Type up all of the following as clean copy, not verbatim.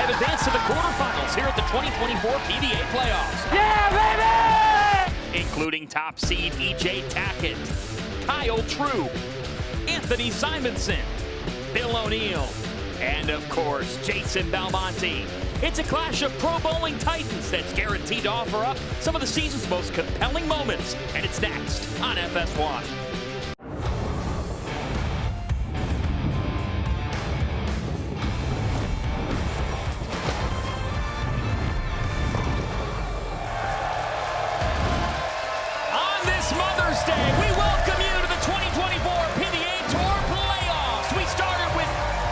have advanced to the quarterfinals here at the 2024 PBA playoffs. Yeah, baby! Including top seed EJ Tackett, Kyle Troup, Anthony Simonson, Bill O'Neill, and of course, Jason Belmonte. It's a clash of pro bowling titans that's guaranteed to offer up some of the season's most compelling moments, and it's next on FS1. On this Mother's Day, we welcome you to the 2024 PBA Tour playoffs. We started with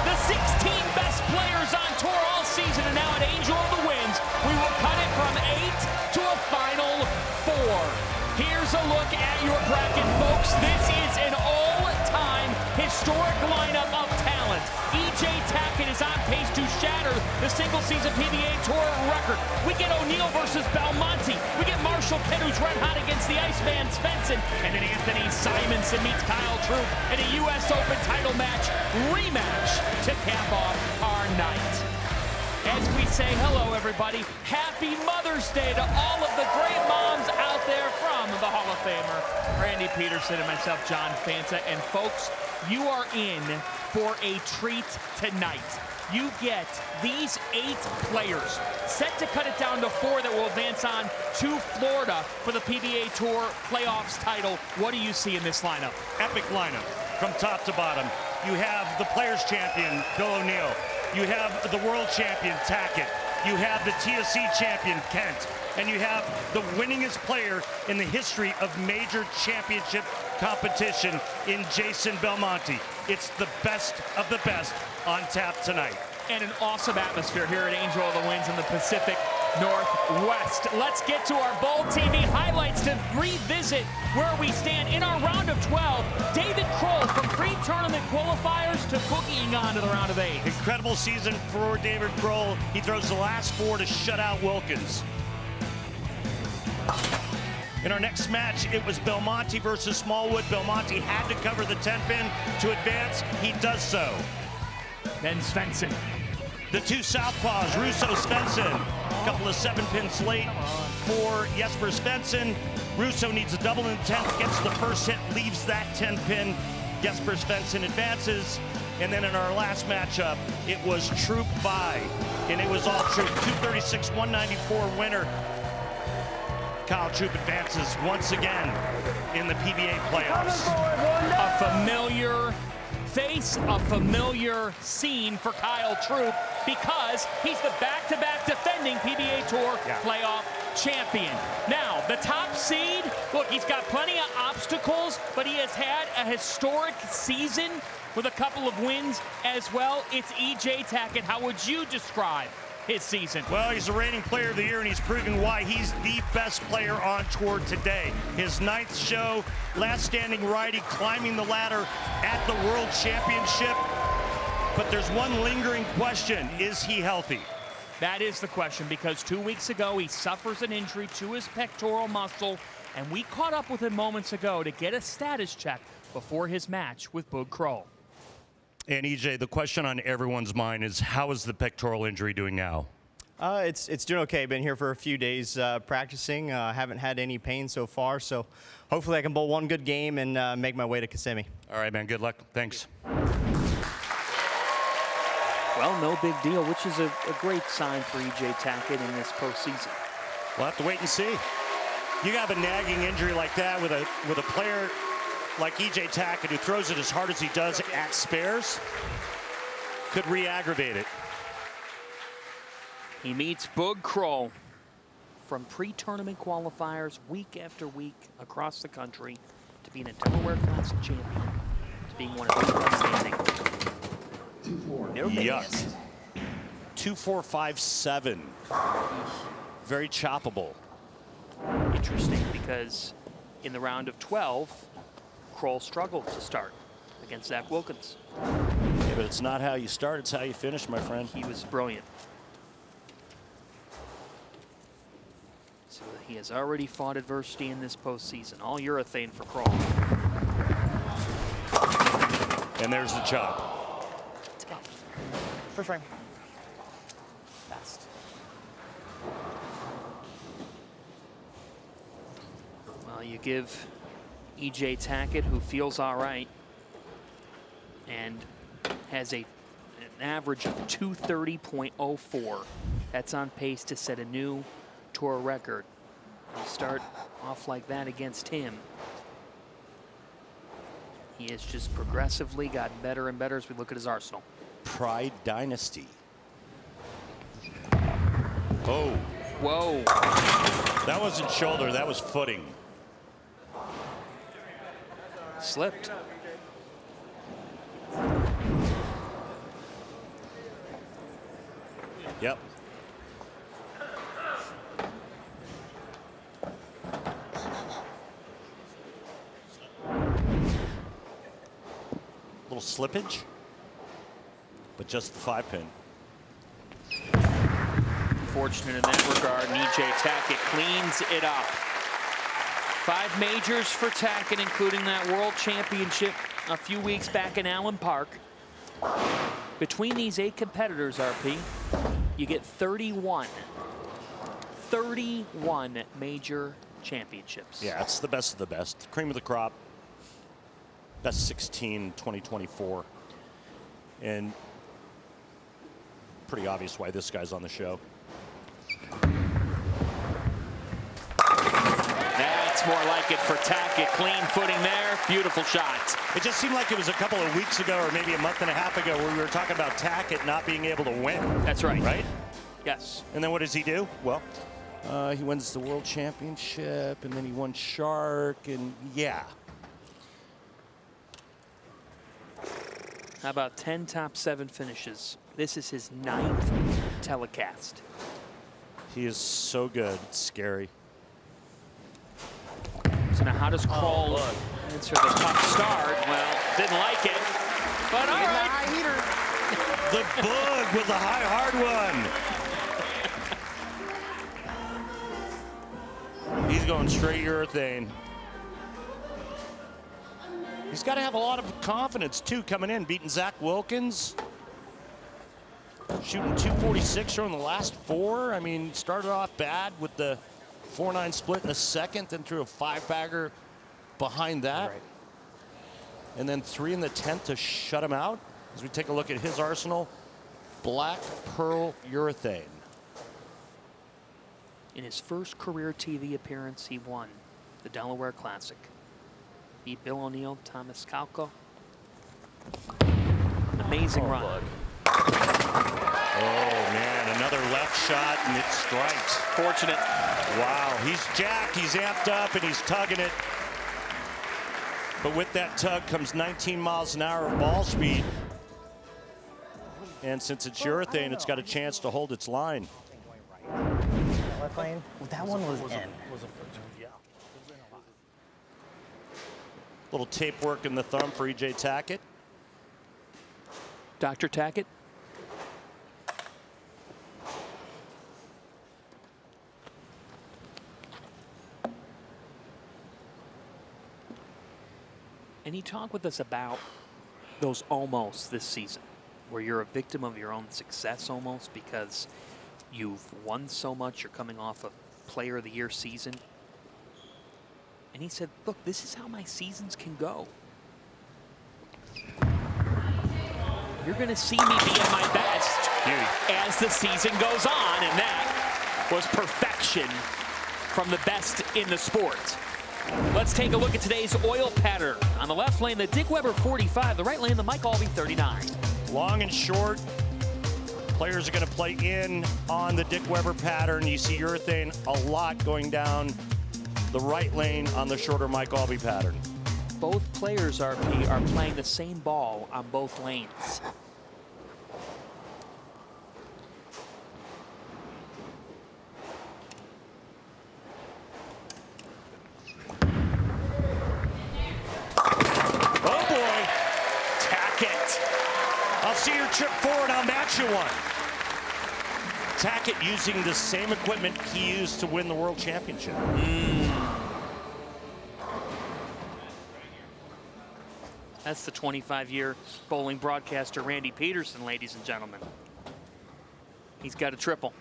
the 16 best players on tour all season, and now at Angel of the Winds, we will cut it from 8 to a final 4. Here's a look at your bracket, folks. This is an all-time historic lineup of talent. EJ Tackett is on pace to shatter the single-season PBA Tour record. We get O'Neill versus Belmonte. We get Marshall Kent, who's red hot against the Iceman Svensson. And then Anthony Simonson meets Kyle Troup in a U.S. Open title match rematch to cap off our night. As we say hello, everybody, happy Mother's Day to all of the great moms out there from the Hall of Famer, Randy Peterson and myself, John Fanta. And folks, you are in for a treat tonight. You get these 8 players set to cut it down to 4 that will advance on to Florida for the PBA Tour playoffs title. What do you see in this lineup? Epic lineup from top to bottom. You have the Players Champion, Bill O'Neill. You have the World Champion, Tacket. You have the TSC Champion, Kent. And you have the winningest player in the history of major championship competition in Jason Belmonte. It's the best of the best on tap tonight. And an awesome atmosphere here at Angel of the Winds in the Pacific Northwest. Let's get to our Bowl TV highlights to revisit where we stand in our round of 12. David Krol from pre-tournament qualifiers to boogieing on to the round of 8. Incredible season for David Krol. He throws the last 4 to shut out Wilkins. In our next match, it was Belmonte versus Smallwood. Belmonte had to cover the 10-pin to advance. He does so. Then Svenson. The 2 southpaws, Russo, Svensson. A couple of 7-pins late for Jesper Svensson. Russo needs a double in the 10th, gets the first hit, leaves that 10-pin. Jesper Svensson advances. And then in our last matchup, it was Troup by, and it was all Troup. 236-194 winner. Kyle Troup advances once again in the PBA playoffs. A familiar face, a familiar scene for Kyle Troup because he's the back-to-back defending PBA Tour playoff champion. Now, the top seed, look, he's got plenty of obstacles, but he has had a historic season with a couple of wins as well. It's EJ Tackett. How would you describe his season? Well, he's the reigning player of the year, and he's proving why he's the best player on tour today. His 9th show, last standing righty, climbing the ladder at the World Championship. But there's one lingering question: is he healthy? That is the question, because 2 weeks ago he suffers an injury to his pectoral muscle, and we caught up with him moments ago to get a status check before his match with Boog Krol. And EJ, the question on everyone's mind is, how is the pectoral injury doing now? It's doing okay. Been here for a few days practicing. Haven't had any pain so far, so hopefully I can bowl one good game and make my way to Kissimmee. All right, man. Good luck. Thanks. Well, no big deal, which is a great sign for EJ Tackett in this postseason. We'll have to wait and see. You have a nagging injury like that with a player like EJ Tackett, who throws it as hard as he does at spares, could re-aggravate it. He meets Boog Krol from pre-tournament qualifiers week after week across the country to being a Delaware Classic champion, to being one of the best standing. Yuck. 2-4-5-7. Very choppable. Interesting, because in the round of 12, Krol struggled to start against Zach Wilkins. Yeah, but it's not how you start, it's how you finish, my friend. He was brilliant. So he has already fought adversity in this postseason. All urethane for Krol. And there's the chop. First frame. Well, you give EJ Tackett, who feels all right, and has an average of 230.04. That's on pace to set a new tour record. You start off like that against him. He has just progressively gotten better and better as we look at his arsenal. Pride Dynasty. Oh. Whoa. That wasn't shoulder, that was footing. Slipped. Yep. Little slippage, but just the 5-pin. Fortunate in that regard, and EJ Tackett cleans it up. 5 majors for Tackett, including that World Championship a few weeks back in Allen Park. Between these 8 competitors, RP, you get 31 major championships. Yeah, it's the best of the best. Cream of the crop. Best 16, 2024. And pretty obvious why this guy's on the show. That's more like it for Tackett. Clean footing there. Beautiful shot. It just seemed like it was a couple of weeks ago or maybe a month and a half ago where we were talking about Tackett not being able to win. That's right. Right? Yes. And then what does he do? Well, he wins the World Championship, and then he won Shark, and yeah. How about 10 top 7 finishes? This is his 9th telecast. He is so good. It's scary. So now how does Krol answer the tough start? Well, didn't like it, but all right. The Boog with the high hard one. He's going straight urethane. He's got to have a lot of confidence, too, coming in. Beating Zach Wilkins. Shooting 246 on the last 4. I mean, started off bad with the 4-9 split in the second, then threw a 5-bagger behind that. Right. And then 3 in the 10th to shut him out. As we take a look at his arsenal, black pearl urethane. In his first career TV appearance, he won the Delaware Classic. Beat Bill O'Neill, Thomas Kalko. Amazing run. Oh, man, another left shot, and it strikes. Fortunate. Wow, he's jacked, he's amped up, and he's tugging it. But with that tug comes 19 miles an hour of ball speed. And since it's urethane, it's got a chance to hold its line. Left lane, that one was in. Little tape work in the thumb for EJ Tackett. Dr. Tackett. And he talked with us about those almost this season, where you're a victim of your own success almost because you've won so much, you're coming off a Player of the Year season. And he said, look, this is how my seasons can go. You're going to see me be at my best as the season goes on, and that was perfection from the best in the sport. Let's take a look at today's oil pattern. On the left lane, the Dick Weber 45. The right lane, the Mike Albee 39. Long and short. Players are going to play in on the Dick Weber pattern. You see urethane a lot going down the right lane on the shorter Mike Albee pattern. Both players, RP, are playing the same ball on both lanes. Oh boy, Tackett. I'll see your trip forward, I'll match you one. Tackett using the same equipment he used to win the World Championship. That's the 25-year bowling broadcaster, Randy Peterson, ladies and gentlemen. He's got a triple.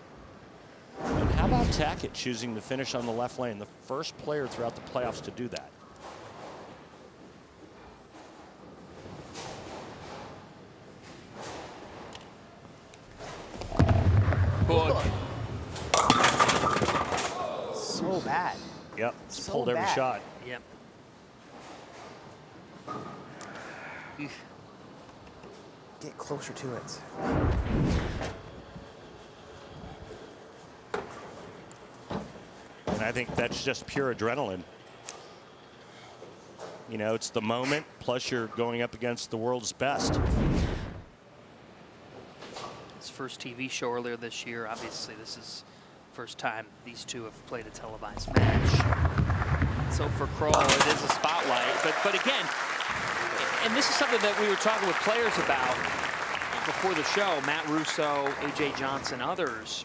And how about Tackett choosing to finish on the left lane? The first player throughout the playoffs to do that. Boog. So bad. Yep, it's So pulled every bad. shot. Yep. Get closer to it. And I think that's just pure adrenaline. You know, it's the moment, plus you're going up against the world's best. His first TV show earlier this year. Obviously, this is first time these two have played a televised match. So for Craw, it is a spotlight. But again, and this is something that we were talking with players about before the show, Matt Russo, AJ Johnson, others,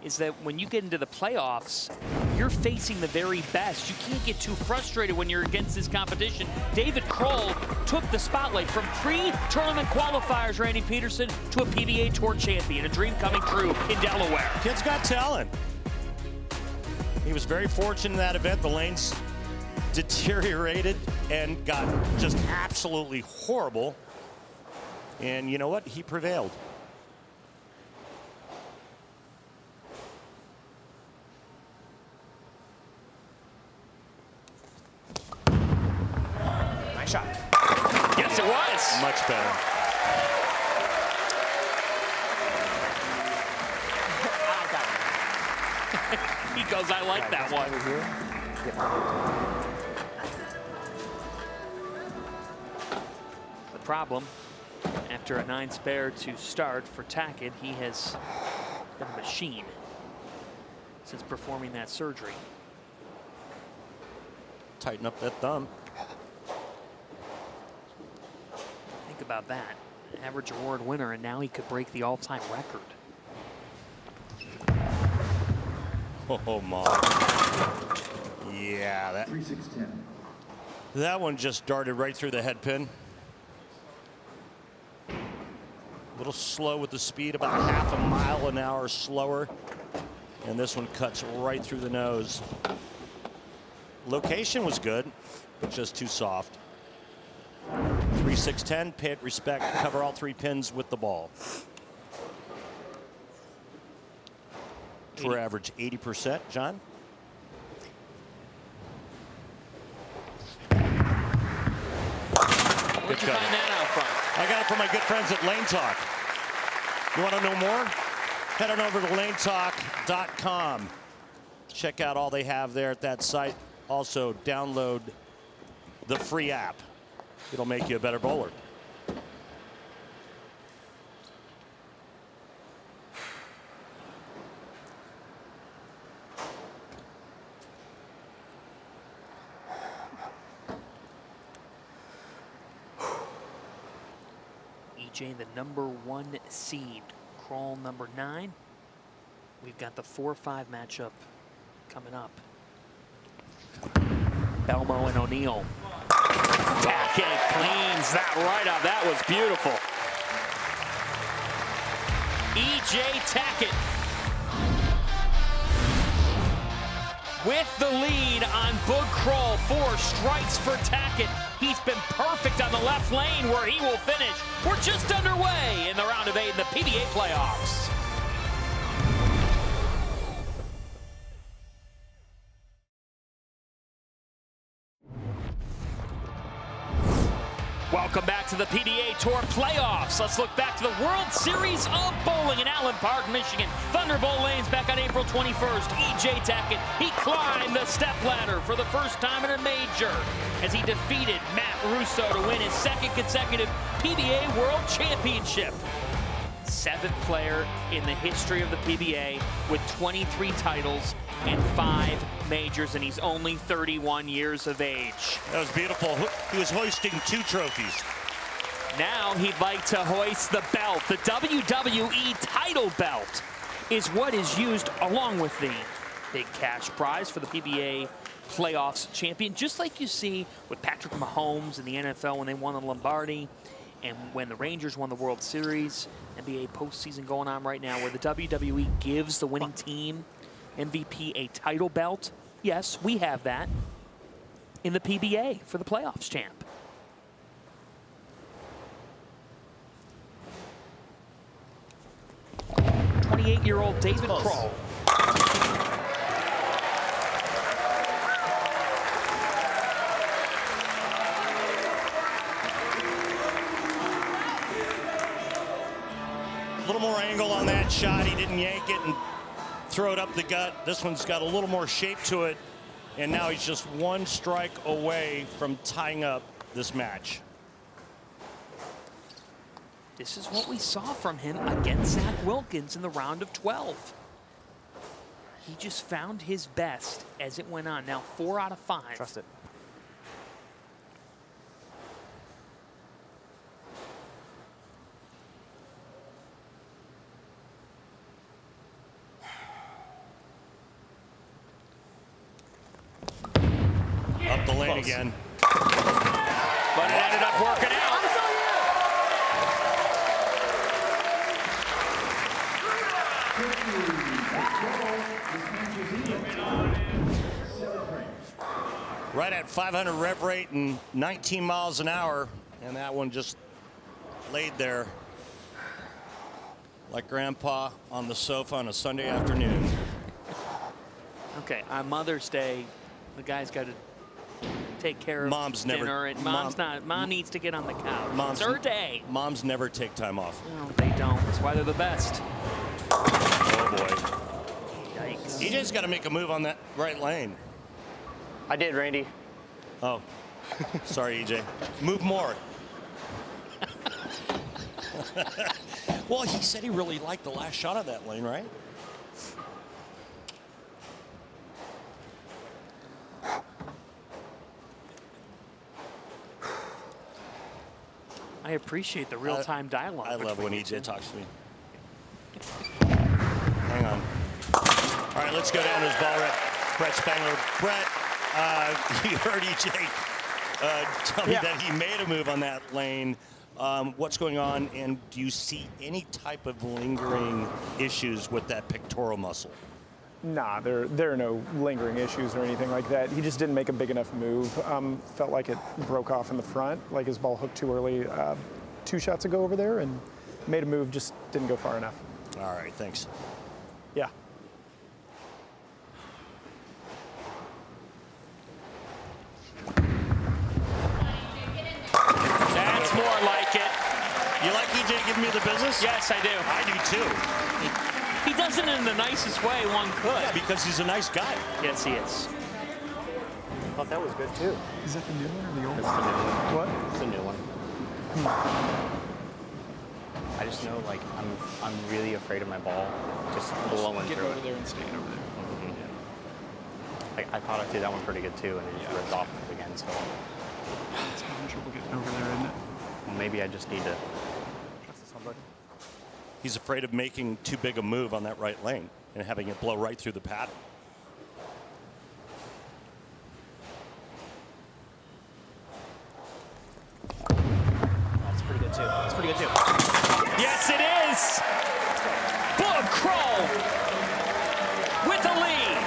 is that when you get into the playoffs, you're facing the very best. You can't get too frustrated when you're against this competition. David Krol took the spotlight from pre-tournament qualifiers, Randy Peterson, to a PBA Tour champion, a dream coming true in Delaware. Kid's got talent. He was very fortunate in that event. The lanes deteriorated and got just absolutely horrible. And you know what? He prevailed. Nice shot. Yes, it was. Much better. He goes, I like that one. Over here. The problem, after a 9 spare to start for Tacket, he has been a machine since performing that surgery. Tighten up that thumb. Think about that. Average award winner, and now he could break the all-time record. Oh, my. Yeah, that. 3-6-10. That one just darted right through the head pin. A little slow with the speed, about half a mile an hour slower. And this one cuts right through the nose. Location was good, but just too soft. 3-6-10, pit, respect, cover all 3 pins with the ball. Tour average 80%, John. Where'd you find that out from? I got it from my good friends at Lane Talk. You want to know more? Head on over to lanetalk.com. Check out all they have there at that site. Also, download the free app. It'll make you a better bowler. EJ, the #1 seed. Krol, #9. We've got the 4-5 matchup coming up. Belmo and O'Neill. Tackett cleans that right up. That was beautiful. EJ Tackett with the lead on Boog Krol. 4 strikes for Tackett. He's been perfect on the left lane where he will finish. We're just underway in the round of 8 in the PBA playoffs. Welcome back to the PBA Tour playoffs. Let's look back to the World Series of Bowling in Allen Park, Michigan. Thunderbolt Lanes back on April 21st. EJ Tackett, he climbed the step ladder for the first time in a major as he defeated Matt Russo to win his 2nd consecutive PBA World Championship. 7th player in the history of the PBA with 23 titles and 5 majors, and he's only 31 years of age. That was beautiful. He was hoisting 2 trophies. Now he'd like to hoist the belt. The WWE title belt is what is used along with the big cash prize for the PBA playoffs champion, just like you see with Patrick Mahomes in the NFL when they won the Lombardi, and when the Rangers won the World Series. NBA postseason going on right now where the WWE gives the winning team MVP a title belt? Yes, we have that in the PBA for the playoffs champ. '28-year-old David Krol. A little more angle on that shot. He didn't yank it and throw it up the gut. This one's got a little more shape to it. And now he's just one strike away from tying up this match. This is what we saw from him against Zach Wilkins in the round of 12. He just found his best as it went on. Now 4 out of 5. Trust it. Up the lane again. But it ended up working out. Right at 500 rev rate and 19 miles an hour. And that one just laid there like Grandpa on the sofa on a Sunday afternoon. Okay, on Mother's Day, the guy's got to take care of Mom's dinner, never, and Mom needs to get on the couch. It's her day. Moms never take time off. No, they don't. That's why they're the best. Oh boy. Yikes. EJ's got to make a move on that right lane. I did, Randy. Oh, sorry, EJ. Move more. Well, he said he really liked the last shot of that lane, right? I appreciate the real-time dialogue. I love when between you EJ two. talks to me. Hang on. All right, let's go down to his ball rep, Brett Spangler. Brett, you heard EJ tell me that he made a move on that lane. What's going on, and do you see any type of lingering issues with that pectoral muscle? Nah, there are no lingering issues or anything like that. He just didn't make a big enough move. Felt like it broke off in the front, like his ball hooked too early 2 shots ago over there, and made a move, just didn't go far enough. All right, thanks. Yeah. That's more like it. You like EJ giving me the business? Yes, I do. I do too. He does it in the nicest way one could. Yeah, because he's a nice guy. Yes, he is. I thought that was good too. Is that the new one or the old It's the new one. What? It's the new one. I just know, like, I'm really afraid of my ball just blowing Get through over it. there and stand over there. Like, I thought I threw that one pretty good too, and it just ripped off again. So It's having trouble getting over there, isn't it? maybe I just need to trust somebody. He's afraid of making too big a move on that right lane and having it blow right through the paddle. That's pretty good too. That's pretty good too. Yes, it is. Boog Krol with the lead.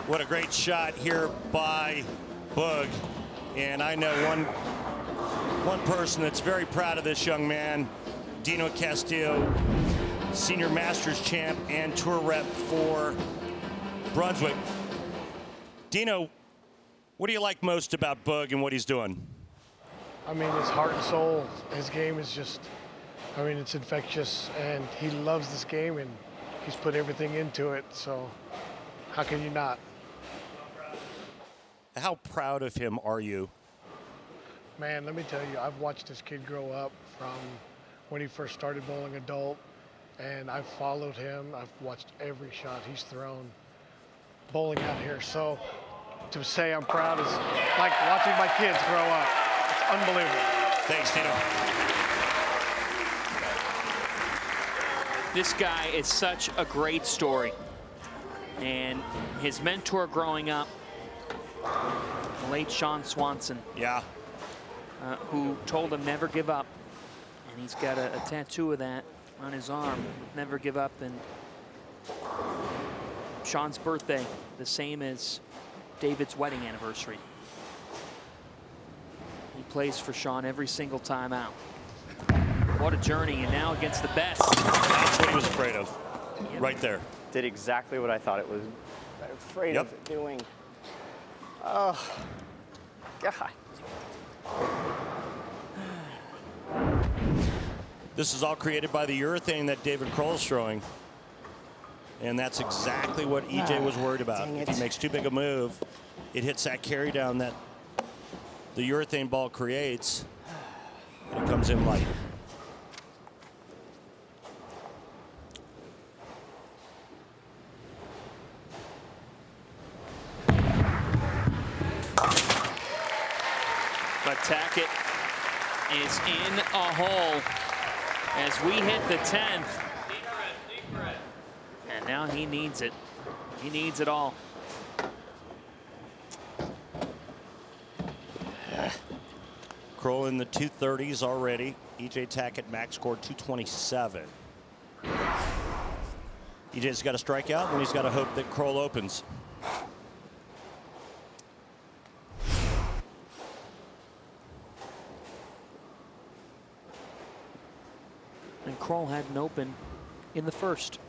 What a great shot here by Boog. And I know one person that's very proud of this young man, Dino Castillo, senior Masters champ and tour rep for Brunswick. Dino, what do you like most about Boog and what he's doing? I mean, his heart and soul, his game is just, I mean, it's infectious, and he loves this game, and he's put everything into it, so how can you not? How proud of him are you? Man, let me tell you, I've watched this kid grow up from when he first started bowling adult, and I've followed him. I've watched every shot he's thrown bowling out here. So to say I'm proud is like watching my kids grow up. It's unbelievable. Thanks, Dino. This guy is such a great story. And his mentor growing up Late Sean Svenson, Yeah. who told him never give up. And he's got a tattoo of that on his arm, never give up. And Sean's birthday, the same as David's wedding anniversary. He plays for Sean every single time out. What a journey, and now against the best. That's what he was afraid of, right there. Did exactly what I thought it was afraid of doing. Oh, God. This is all created by the urethane that David Krol is throwing. And that's exactly what EJ was worried about. If he makes too big a move, it hits that carry down that the urethane ball creates, and it comes in light. But Tackett is in a hole as we hit the 10th. And now he needs it. He needs it all. Krol in the 230s already. EJ Tackett max scored 227. EJ's got to strike out, and he's got to hope that Krol opens. And Krol had an open in the first.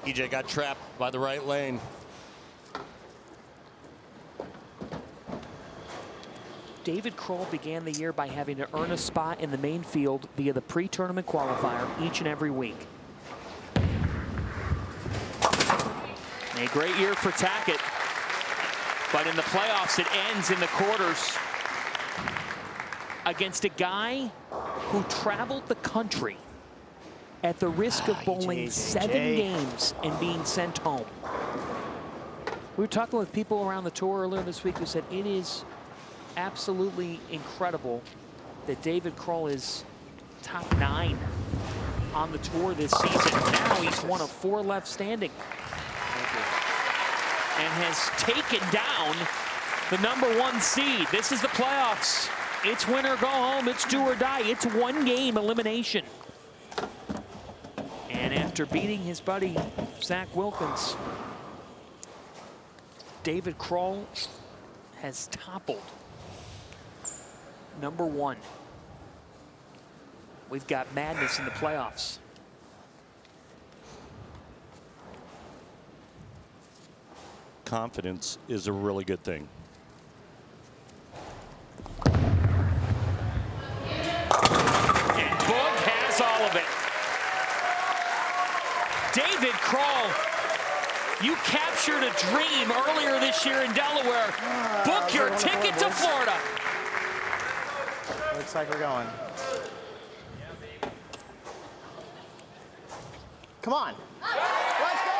EJ got trapped by the right lane. David Krol began the year by having to earn a spot in the main field via the pre-tournament qualifier each and every week. A great year for Tackett, but in the playoffs it ends in the quarters against a guy who traveled the country at the risk of bowling 7 games and being sent home. We were talking with people around the tour earlier this week who said it is absolutely incredible that David Krol is top 9 on the tour this season. Now he's one of 4 left standing and has taken down the #1 seed. This is the playoffs. It's win or go home. It's do or die. It's 1 game elimination. And after beating his buddy Zach Wilkins, David Krol has toppled #1. We've got madness in the playoffs. Confidence is a really good thing. And Boog has all of it. David Krol, you captured a dream earlier this year in Delaware. Book your ticket to Florida. Looks like we're going. Come on. Let's go.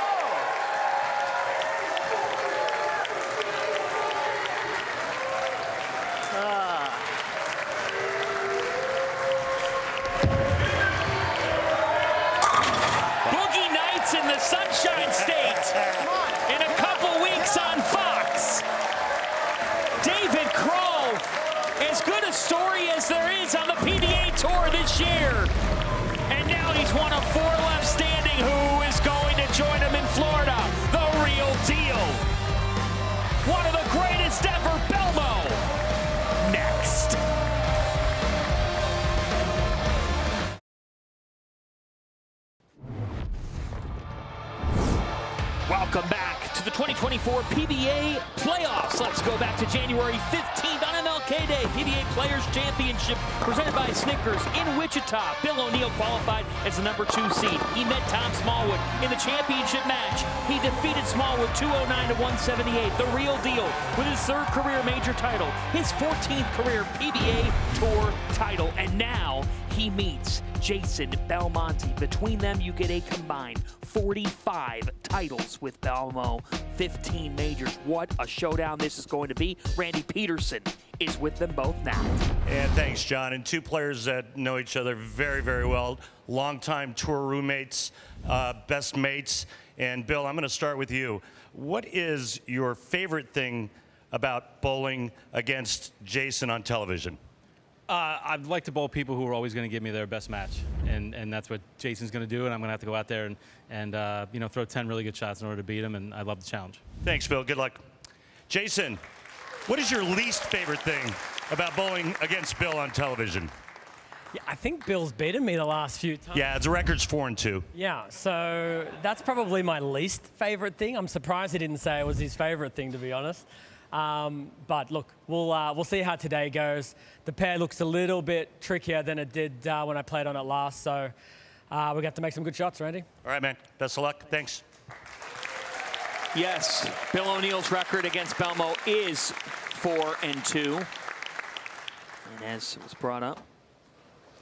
Boogie Nights in the Sunshine State in a couple weeks on Fox. David Krol, as good a story as there is on the PBA Tour this year. And now he's one of 4 left standing. Who is going to join him in Florida? The real deal. One of the greatest ever, Belmonte. Next. Welcome back to the 2024 PBA playoffs. Let's go back to January 15th on MLK Day. PBA Players Championship presented by Strikerz in Wichita. Bill O'Neill qualified as the #2 seed. He met Tom Smallwood in the championship match. He defeated Smallwood 209 to 178. The real deal with his 3rd career major title, his 14th career PBA Tour title, and now he meets Jason Belmonte. Between them, you get a combined 45 titles with Belmo, 15 majors. What a showdown this is going to be. Randy Peterson is with them both now. And thanks, John. And two players that know each other very, very well. Longtime tour roommates, best mates. And Bill, I'm going to start with you. What is your favorite thing about bowling against Jason on television? I'd like to bowl people who are always going to give me their best match, and that's what Jason's going to do, and I'm going to have to go out there and you know, throw 10 really good shots in order to beat him, and I love the challenge. Thanks, Bill. Good luck. Jason, what is your least favorite thing about bowling against Bill on television? Yeah, I think Bill's beaten me the last few times. Yeah, the record's 4-2. Yeah, so that's probably my least favorite thing. I'm surprised he didn't say it was his favorite thing, to be honest. But look, we'll see how today goes. The pair looks a little bit trickier than it did when I played on it last, so we have to make some good shots, Randy. All right, man. Best of luck. Thanks. Yes, Bill O'Neill's record against Belmo is 4-2. And as it was brought up,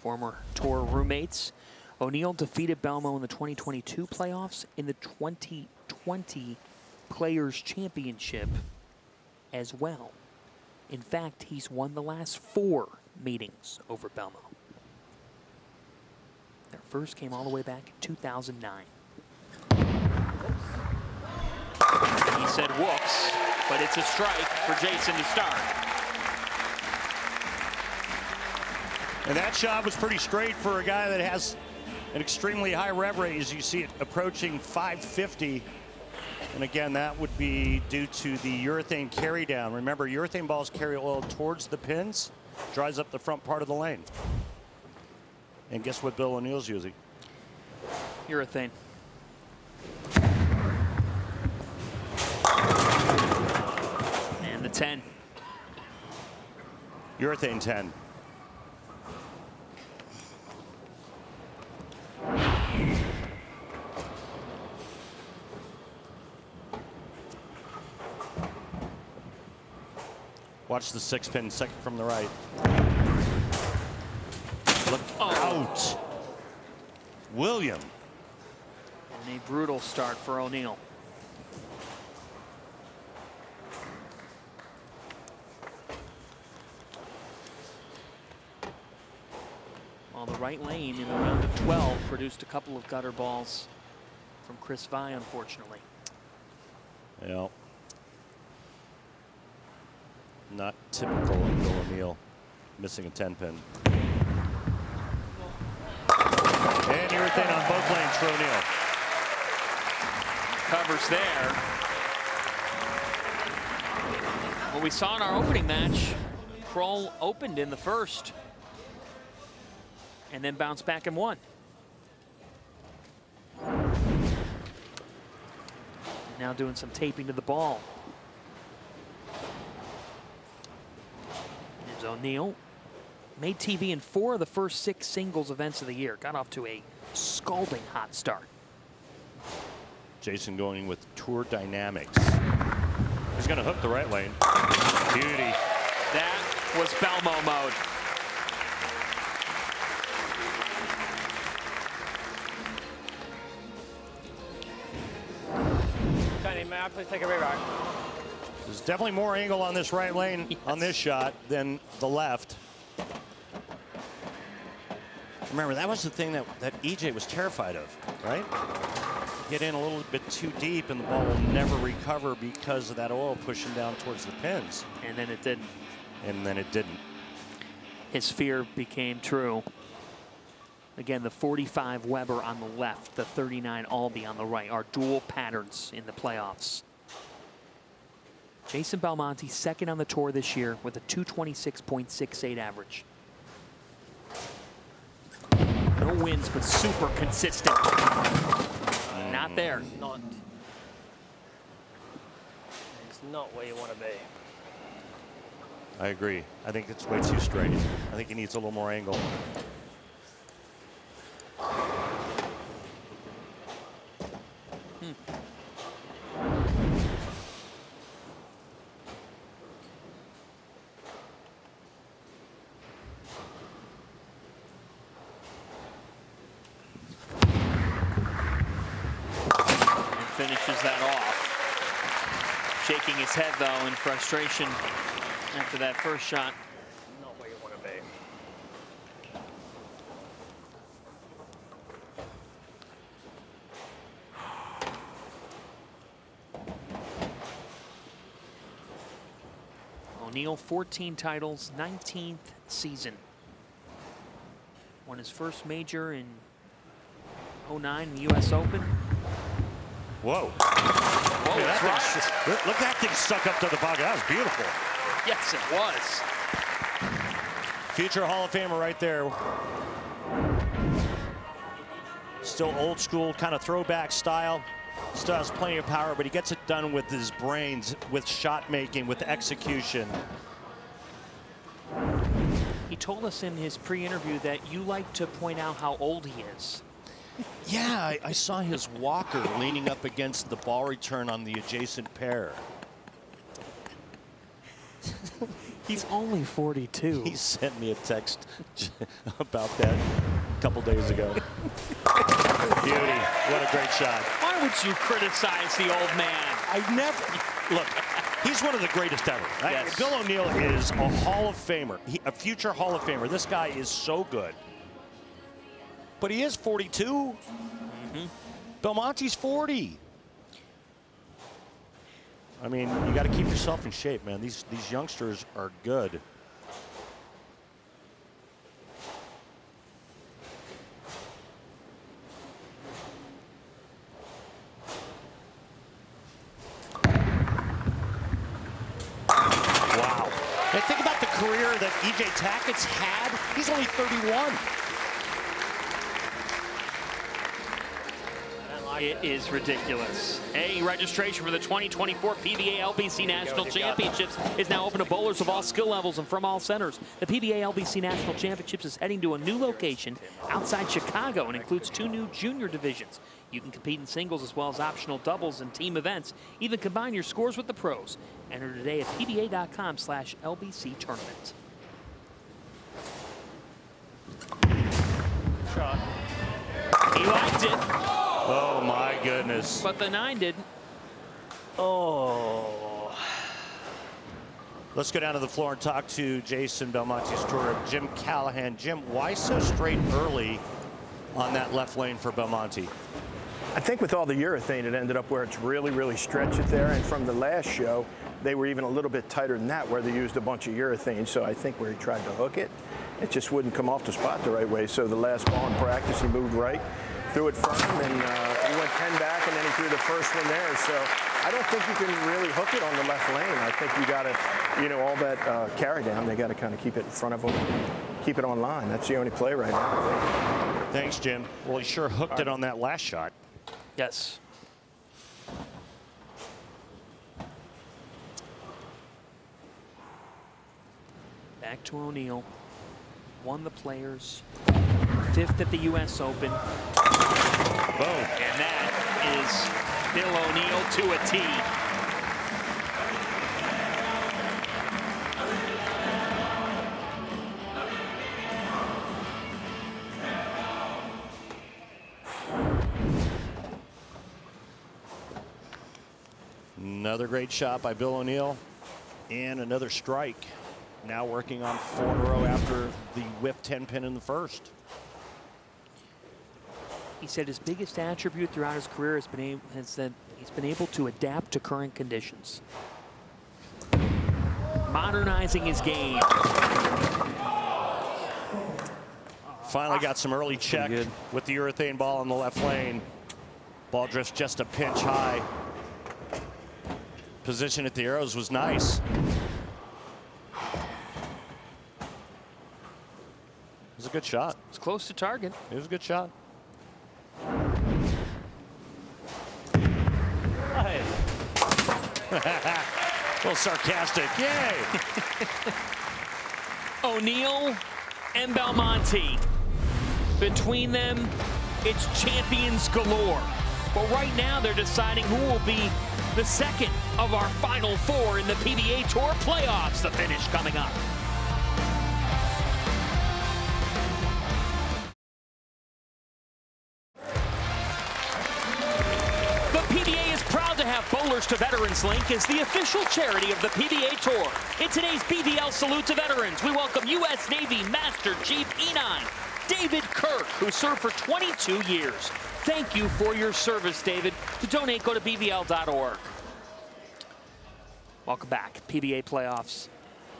former tour roommates, O'Neill defeated Belmo in the 2022 playoffs, in the 2020 Players' Championship as well. In fact, he's won the last 4 meetings over Belmo. Their first came all the way back in 2009. He said whoops, but it's a strike for Jason to start. And that shot was pretty straight for a guy that has an extremely high rev rate, as you see it approaching 550. And again, that would be due to the urethane carry down. Remember, urethane balls carry oil towards the pins, dries up the front part of the lane. And guess what Bill O'Neill's using? Urethane. And the 10. Urethane 10. Watch the 6-pin, second from the right. Look out. William. And a brutal start for O'Neill. On the right lane in the round of 12 produced a couple of gutter balls from Chris Vi, unfortunately. Yeah. Not typical of Bill O'Neill, missing a 10-pin. And urethane on both lanes for O'Neill. Covers there. What we saw in our opening match, Krol opened in the first and then bounced back and won. Now doing some taping to the ball. Here's O'Neill. Made TV in 4 of the first 6 singles events of the year. Got off to a scalding hot start. Jason going with Tour Dynamics. He's going to hook the right lane. Beauty. That was Belmo mode. Tony, may I please take a reroute? There's definitely more angle on this right lane on this shot than the left. Remember, that was the thing that EJ was terrified of, right? Get in a little bit too deep and the ball will never recover because of that oil pushing down towards the pins. And then it didn't. And then it didn't. His fear became true. Again, the 45 Weber on the left, the 39 Albee on the right are dual patterns in the playoffs. Jason Belmonte, second on the tour this year with a 226.68 average. No wins, but super consistent. Not there. Not. It's not where you want to be. I agree. I think it's way too straight. I think he needs a little more angle. finishes that off. Shaking his head, though, in frustration after that first shot. Not where you want to be. O'Neal, 14 titles, 19th season. Won his first major in 09, the US Open. Whoa. Whoa, Yeah, that's look at that thing stuck up to the pocket. That was beautiful. Yes, it was. Future Hall of Famer right there. Still old school, kind of throwback style. Still has plenty of power, but he gets it done with his brains, with shot making, with execution. He told us in his pre-interview that you like to point out how old he is. Yeah, I saw his walker leaning up against the ball return on the adjacent pair. He's only 42. He sent me a text about that a couple days ago. Beauty. What a great shot. Why would you criticize the old man? I never. Look, he's one of the greatest ever. Yes. Bill O'Neal is a Hall of Famer, a future Hall of Famer. This guy is so good. But he is 42. Mm-hmm. Belmonte's 40. I mean, you got to keep yourself in shape, man. These youngsters are good. Wow. And think about the career that E.J. Tackett's had. He's only 31. It is ridiculous. A registration for the 2024 PBA LBC National Championships is now open to bowlers of all skill levels and from all centers. The PBA LBC National Championships is heading to a new location outside Chicago and includes 2 new junior divisions. You can compete in singles as well as optional doubles and team events. Even combine your scores with the pros. Enter today at pba.com/LBC tournament. Shot. He liked it, Oh, my goodness. but the 9 didn't. Oh. Let's go down to the floor and talk to Jason Belmonte's tour, Jim Callahan. Jim, why so straight early on that left lane for Belmonte? I think with all the urethane, it ended up where it's really, really stretched it there. And from the last show, they were even a little bit tighter than that, where they used a bunch of urethane. So I think where he tried to hook it, it just wouldn't come off the spot the right way. So the last ball in practice, he moved right, threw it firm, and he went 10 back, and then he threw the first one there. So I don't think you can really hook it on the left lane. I think you got to, you know, all that carry down, they got to kind of keep it in front of them, keep it on line. That's the only play right now, I think. Thanks, Jim. Well, he sure hooked it on that last shot. Yes. Back to O'Neal. Won the Players. 5th at the US Open. Boom. And that is Bill O'Neal to a T. Another great shot by Bill O'Neal, and another strike. Now working on 4 in a row after the whip 10-pin in the first. He said his biggest attribute throughout his career has that he's been able to adapt to current conditions. Modernizing his game. Finally got some early check with the urethane ball in the left lane. Ball drifts just a pinch high. Position at the arrows was nice. It was a good shot. It's close to target. It was a good shot. Hey. A little sarcastic. Yay! O'Neal and Belmonte. Between them, it's champions galore. But right now, they're deciding who will be the second of our final 4 in the PBA Tour playoffs. The finish coming up. The PBA is have Bowlers to Veterans Link is the official charity of the PBA Tour. In today's BVL Salute to Veterans, we welcome U.S. Navy Master Chief E9, David Kirk, who served for 22 years. Thank you for your service, David. To donate, go to bvl.org. Welcome back. PBA playoffs.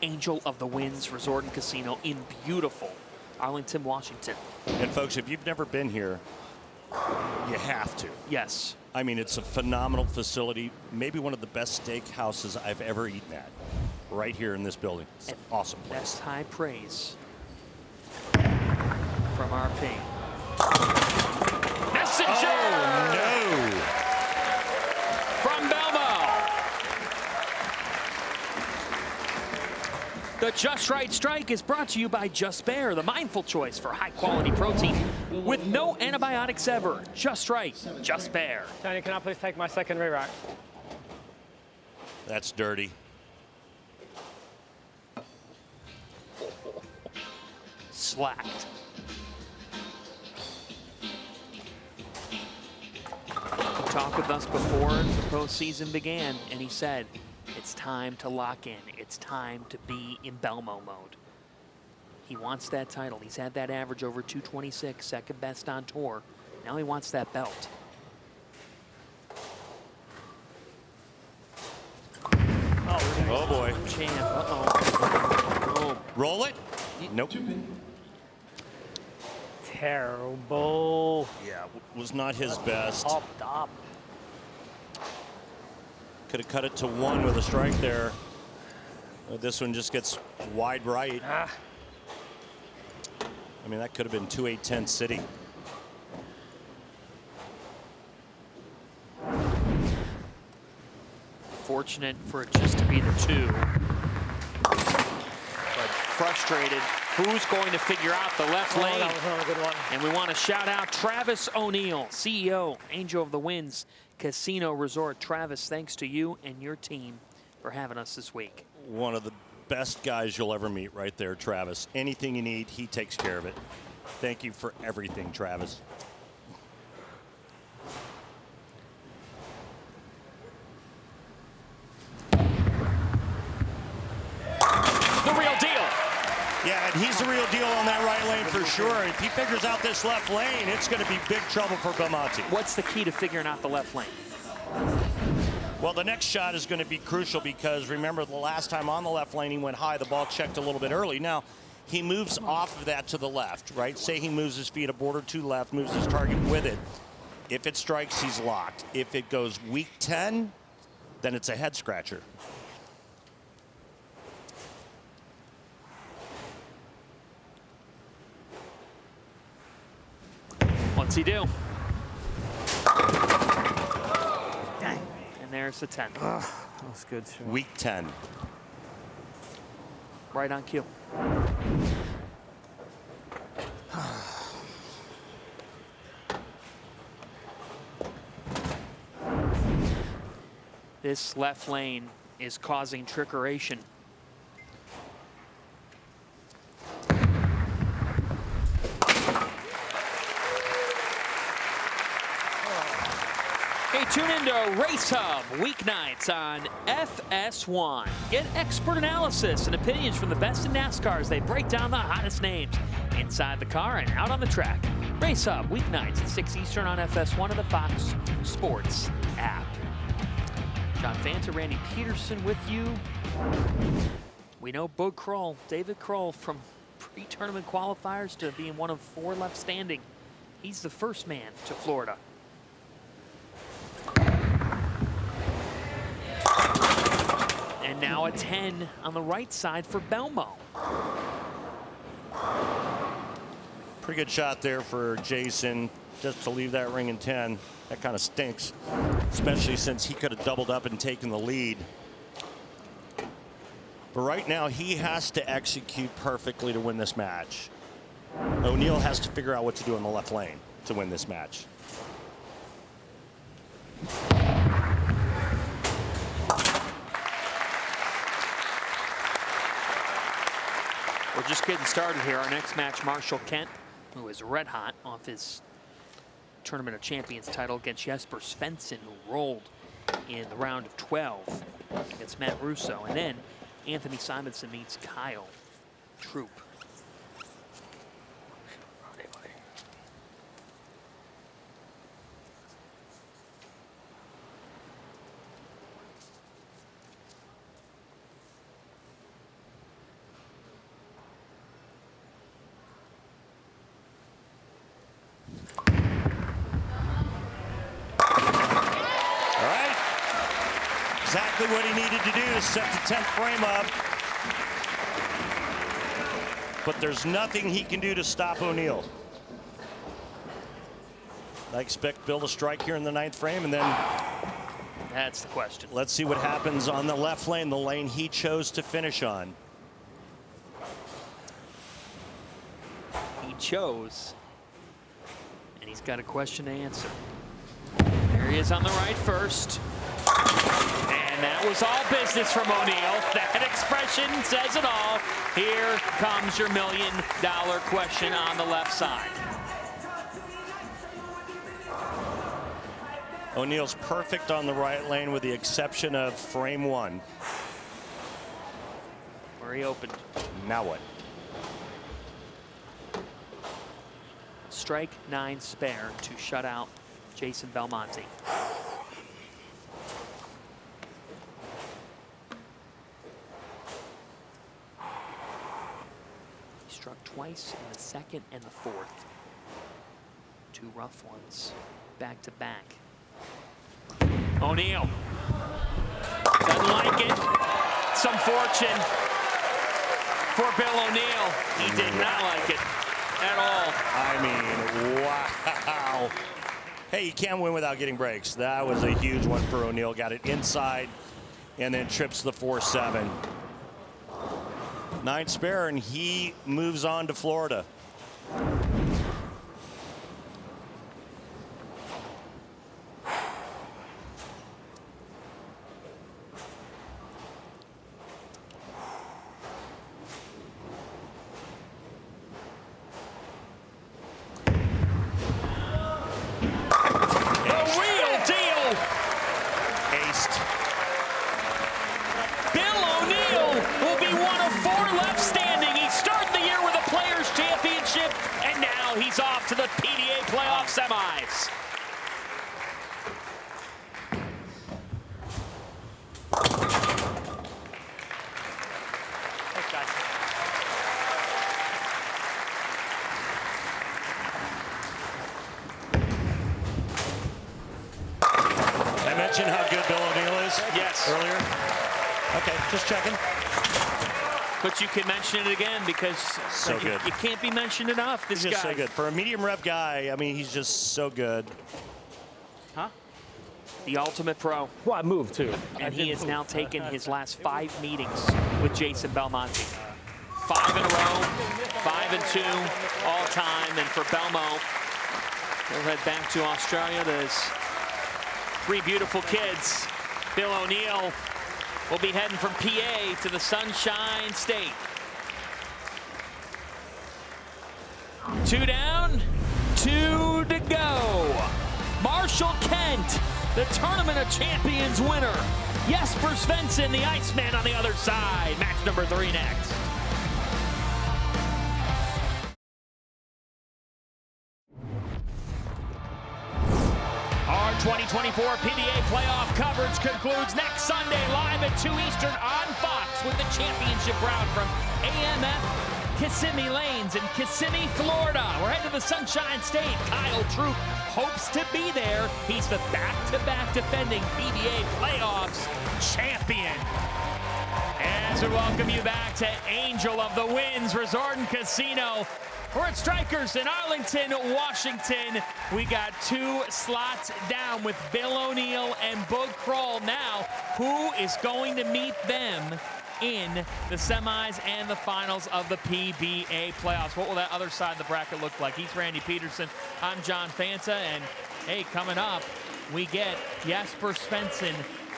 Angel of the Winds Resort and Casino in beautiful Arlington, Washington. And folks, if you've never been here, you have to. Yes. I mean, it's a phenomenal facility. Maybe one of the best steakhouses I've ever eaten at. Right here in this building. It's an awesome place. That's high praise from RP. Messenger! Oh, no! From Belmo. The Just Right Strike is brought to you by Jesper, the mindful choice for high-quality protein with no antibiotics ever. Just Right, Jesper. Tony, can I please take my second re-rack? That's dirty. Slacked. He talked with us before the postseason began, and he said, it's time to lock in. It's time to be in Belmo mode. He wants that title. He's had that average over 226, second best on tour. Now he wants that belt. Oh, boy. Champ. Uh-oh. Roll it? Nope. Terrible. Yeah, was not his best. Popped up. Could have cut it to 1 with a strike there. This one just gets wide right. I mean, that could have been 2-8-10 City. Fortunate for it just to be the 2. But frustrated. Who's going to figure out the left lane? That was not a good one. And we want to shout out Travis O'Neill, CEO, Angel of the Winds Casino Resort. Travis, thanks to you and your team for having us this week. One of the best guys you'll ever meet right there, Travis. Anything you need, he takes care of it. Thank you for everything, Travis. The real deal. Yeah, and he's the real deal on that right lane for sure. If he figures out this left lane, it's going to be big trouble for Belmonte. What's the key to figuring out the left lane? Well, the next shot is going to be crucial because remember the last time on the left lane, he went high. The ball checked a little bit early. Now, he moves off of that to the left, right? Say he moves his feet a border to left, moves his target with it. If it strikes, he's locked. If it goes weak 10, then it's a head scratcher. What's he do? Dang. And there's the 10. That was good. Sure. Weak 10. Right on cue. This left lane is causing trickeration. Hey, tune into Race Hub weeknights on FS1. Get expert analysis and opinions from the best in NASCAR as they break down the hottest names inside the car and out on the track. Race Hub weeknights at 6 Eastern on FS1 and the Fox Sports app. John Fanta, Randy Peterson with you. We know Boog Krol, David Krol, from pre-tournament qualifiers to being one of 4 left standing. He's the first man to Florida. And now a 10 on the right side for Belmo. Pretty good shot there for Jason, just to leave that ring in 10. That kind of stinks, especially since he could have doubled up and taken the lead. But right now, he has to execute perfectly to win this match. O'Neill has to figure out what to do in the left lane to win this match. We're just getting started here. Our next match, Marshall Kent, who is red hot off his Tournament of Champions title against Jesper Svensson, who rolled in the round of 12 against Matt Russo. And then Anthony Simonson meets Kyle Troup. Exactly what he needed to do to set the 10th frame up. But there's nothing he can do to stop O'Neal. I expect Bill to strike here in the 9th frame, and then that's the question. Let's see what happens on the left lane, the lane he chose to finish on. He chose, and he's got a question to answer. There he is on the right first. And that was all business from O'Neal. That expression says it all. Here comes your $1 million question on the left side. O'Neal's perfect on the right lane with the exception of frame 1. Where he opened. Now what? Strike 9 spare to shut out Jason Belmonte. Struck twice in the 2nd and the 4th. 2 rough ones back to back. O'Neal doesn't like it. Some fortune for Bill O'Neal. He did not like it at all. I mean, wow. Hey, you can't win without getting breaks. That was a huge one for O'Neal. Got it inside and then trips the 4-7. 9 spare, and he moves on to Florida. He's off to the PBA playoff semis. Thanks, guys. I mentioned how good Bill O'Neal is. Yes. Earlier. Okay, just checking. But you can mention it again because so good. You can't be mentioned enough. This he's just guy. so good. For a medium rev guy, I mean, he's just so good. Huh? The ultimate pro. Well, I moved too. And he has now taken his last 5 meetings with Jason Belmonte. 5 in a row, 5 and 2 all time. And for Belmo, he'll head back to Australia to his 3 beautiful kids. Bill O'Neal will be heading from PA to the Sunshine State. 2 down, 2 to go. Marshall Kent, the Tournament of Champions winner. Jesper Svensson, the Iceman on the other side. Match number 3 next. Our 2024 PBA playoff coverage concludes next Sunday live at 2 Eastern on Fox with the championship round from AMF Kissimmee Lanes in Kissimmee, Florida. We're heading to the Sunshine State. Kyle Troup hopes to be there. He's the back-to-back defending PBA playoffs champion. As we welcome you back to Angel of the Winds Resort and Casino. We're at Strikerz in Arlington, Washington. We got 2 slots down with Bill O'Neal and Boog Krol. Now, who is going to meet them in the semis and the finals of the PBA playoffs? What will that other side of the bracket look like? He's Randy Peterson. I'm John Fanta. And, hey, coming up, we get Jesper Svensson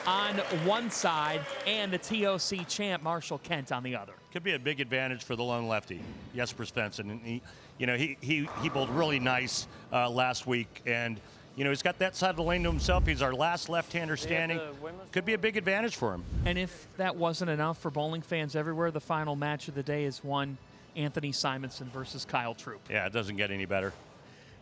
on one side and the TOC champ Marshall Kent on the other. Could be a big advantage for the lone lefty, Jesper Svensson. And he bowled really nice last week, and You know, he's got that side of the lane to himself. He's our last left-hander standing. Could be a big advantage for him. And if that wasn't enough for bowling fans everywhere, the final match of the day is one Anthony Simonson versus Kyle Troup. Yeah, it doesn't get any better.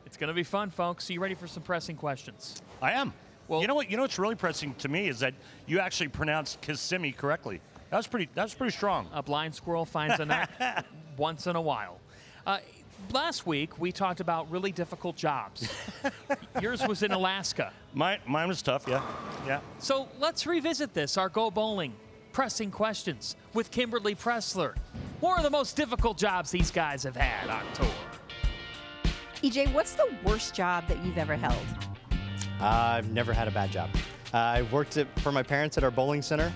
It's going to be fun, folks. Are you ready for some pressing questions? I am. Well, you know what? You know what's really pressing to me is that you actually pronounced Kissimmee correctly. That was pretty strong. A blind squirrel finds a nut once in a while. Last week, we talked about really difficult jobs. Yours was in Alaska. Mine was tough, yeah. Yeah. So let's revisit this, our Go Bowling pressing questions with Kimberly Pressler. What are the most difficult jobs these guys have had on tour? EJ, what's the worst job that you've ever held? I've never had a bad job. I worked for my parents at our bowling center.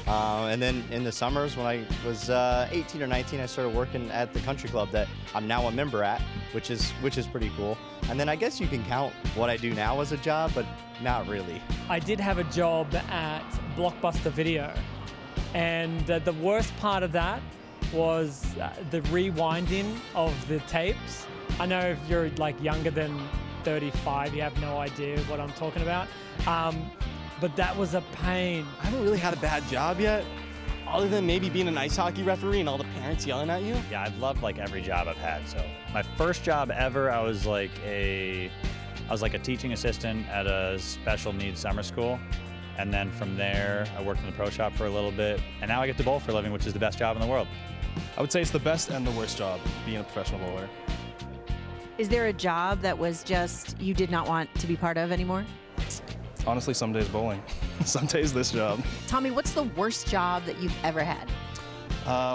And then in the summers when I was 18 or 19, I started working at the country club that I'm now a member at, which is pretty cool. And then I guess you can count what I do now as a job, but not really. I did have a job at Blockbuster Video, and the worst part of that was the rewinding of the tapes. I know if you're like younger than 35, you have no idea what I'm talking about. But that was a pain. I haven't really had a bad job yet, other than maybe being an ice hockey referee and all the parents yelling at you. Yeah, I've loved like every job I've had. So my first job ever, I was like a teaching assistant at a special needs summer school. And then from there, I worked in the pro shop for a little bit. And now I get to bowl for a living, which is the best job in the world. I would say it's the best and the worst job, being a professional bowler. Is there a job that was just you did not want to be part of anymore? Honestly, some days bowling. Some days this job. Tommy, what's the worst job that you've ever had?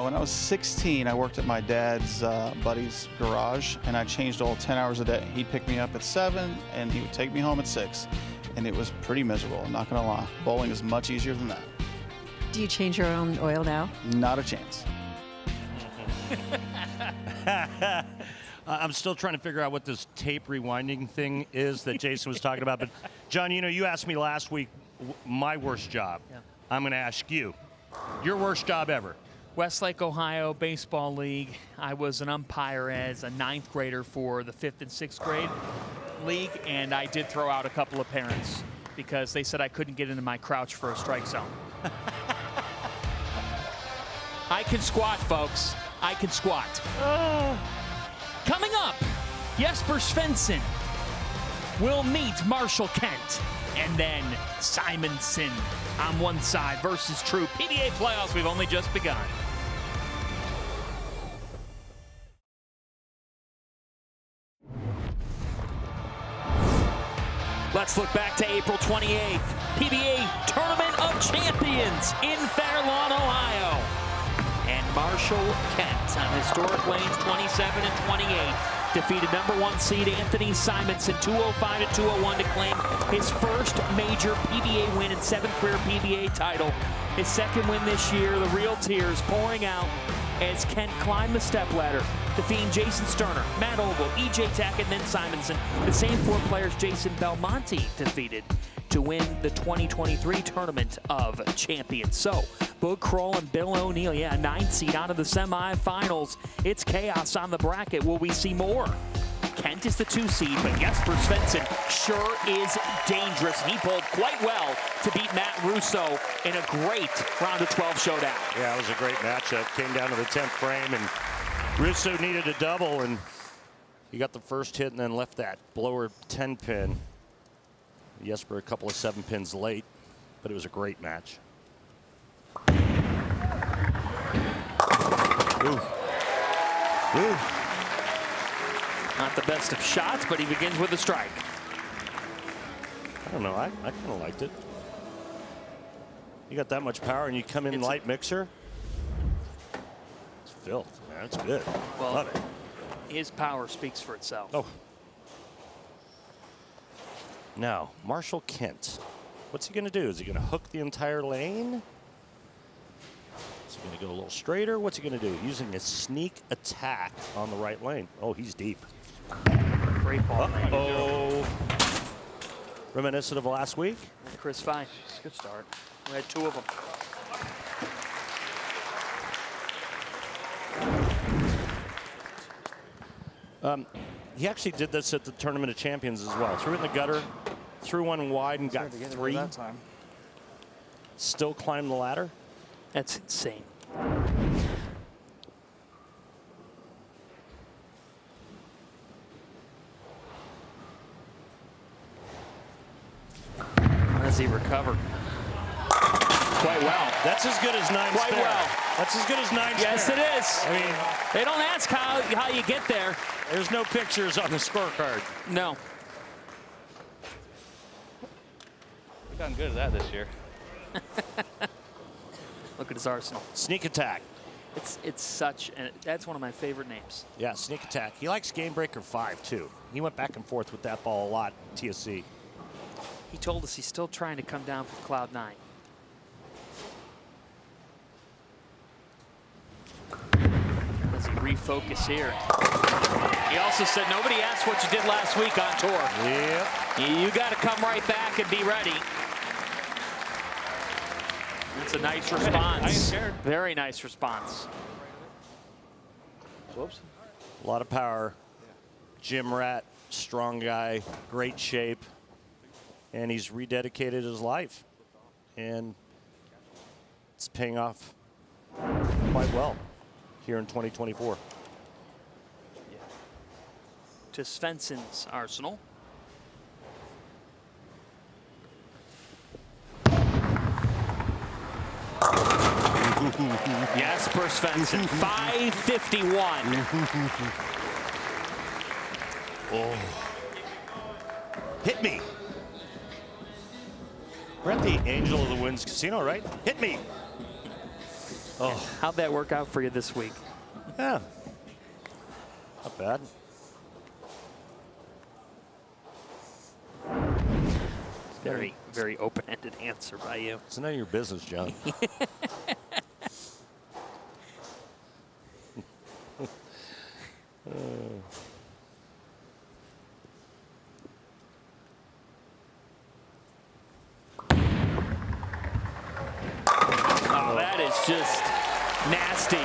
When I was 16, I worked at my dad's buddy's garage, and I changed oil 10 hours a day. He'd pick me up at 7, and he would take me home at 6. And it was pretty miserable, I'm not gonna lie. Bowling is much easier than that. Do you change your own oil now? Not a chance. I'm still trying to figure out what this tape rewinding thing is that Jason was talking about. But, John, you know, you asked me last week my worst job. Yeah. I'm going to ask you, your worst job ever. Westlake, Ohio Baseball League. I was an umpire as a 9th grader for the 5th and 6th grade league, and I did throw out a couple of parents because they said I couldn't get into my crouch for a strike zone. I can squat, folks. I can squat. Coming up, Jesper Svenson will meet Marshall Kent. And then Simonson on one side versus Troup. PBA playoffs, we've only just begun. Let's look back to April 28th. PBA Tournament of Champions in Fairlawn, Ohio. And Marshall Kent on historic lanes 27 and 28 defeated #1 seed Anthony Simonson 205 to 201 to claim his first major PBA win and 7th career PBA title. His second win this year, the real tears pouring out as Kent climbed the stepladder, defeating Jason Sterner, Matt Ogle, EJ Tackett, and then Simonson. The same 4 players Jason Belmonte defeated to win the 2023 Tournament of Champions. So, Boog, Krol, and Bill O'Neill, 9th seed out of the semifinals. It's chaos on the bracket. Will we see more? Kent is the 2 seed, but Jesper Svensson sure is dangerous. He bowled quite well to beat Matt Russo in a great round of 12 showdown. Yeah, it was a great matchup. Came down to the 10th frame, and Russo needed a double, and he got the first hit and then left that blower 10 pin. Jesper a couple of 7 pins late, but it was a great match. Ooh. Ooh. Not the best of shots, but he begins with a strike. I don't know, I kind of liked it. You got that much power and you come in light mixer. It's filth, man, it's good. Well, love it. His power speaks for itself. Oh. Now, Marshall Kent. What's he going to do? Is he going to hook the entire lane? Is he going to go a little straighter? What's he going to do? Using a sneak attack on the right lane. Oh, he's deep. Great ball. Uh-oh. Reminiscent of last week? Chris Fine. Good start. We had 2 of them. He actually did this at the Tournament of Champions as well. Threw it in the gutter, threw one wide and got to get it 3. that time. Still climb the ladder. That's insane. As he recovered. Quite well. That's as good as 9 Quite spare. well. That's as good as 9 Yes, spare. it is. I mean, they don't ask how you get there. There's no pictures on the scorecard. No. We've gotten good at that this year. Look at his arsenal. Sneak attack. It's such, and that's one of my favorite names. Yeah, sneak attack. He likes Game Breaker 5 too. He went back and forth with that ball a lot, TSC. He told us he's still trying to come down from cloud 9. As he refocus here. He also said nobody asked what you did last week on tour. Yep. You got to come right back and be ready. That's a nice response. I ain't scared. Very nice response. Whoops. A lot of power. Gym rat, strong guy, great shape. And he's rededicated his life. And it's paying off quite well here in 2024. To Svenson's arsenal. Jesper Svensson, 551. Oh. Hit me. We're at the Angel of the Winds Casino, right? Hit me. Oh. How'd that work out for you this week? Yeah. Not bad. Very, very open-ended answer by you. It's none of your business, John. Oh, that is just nasty.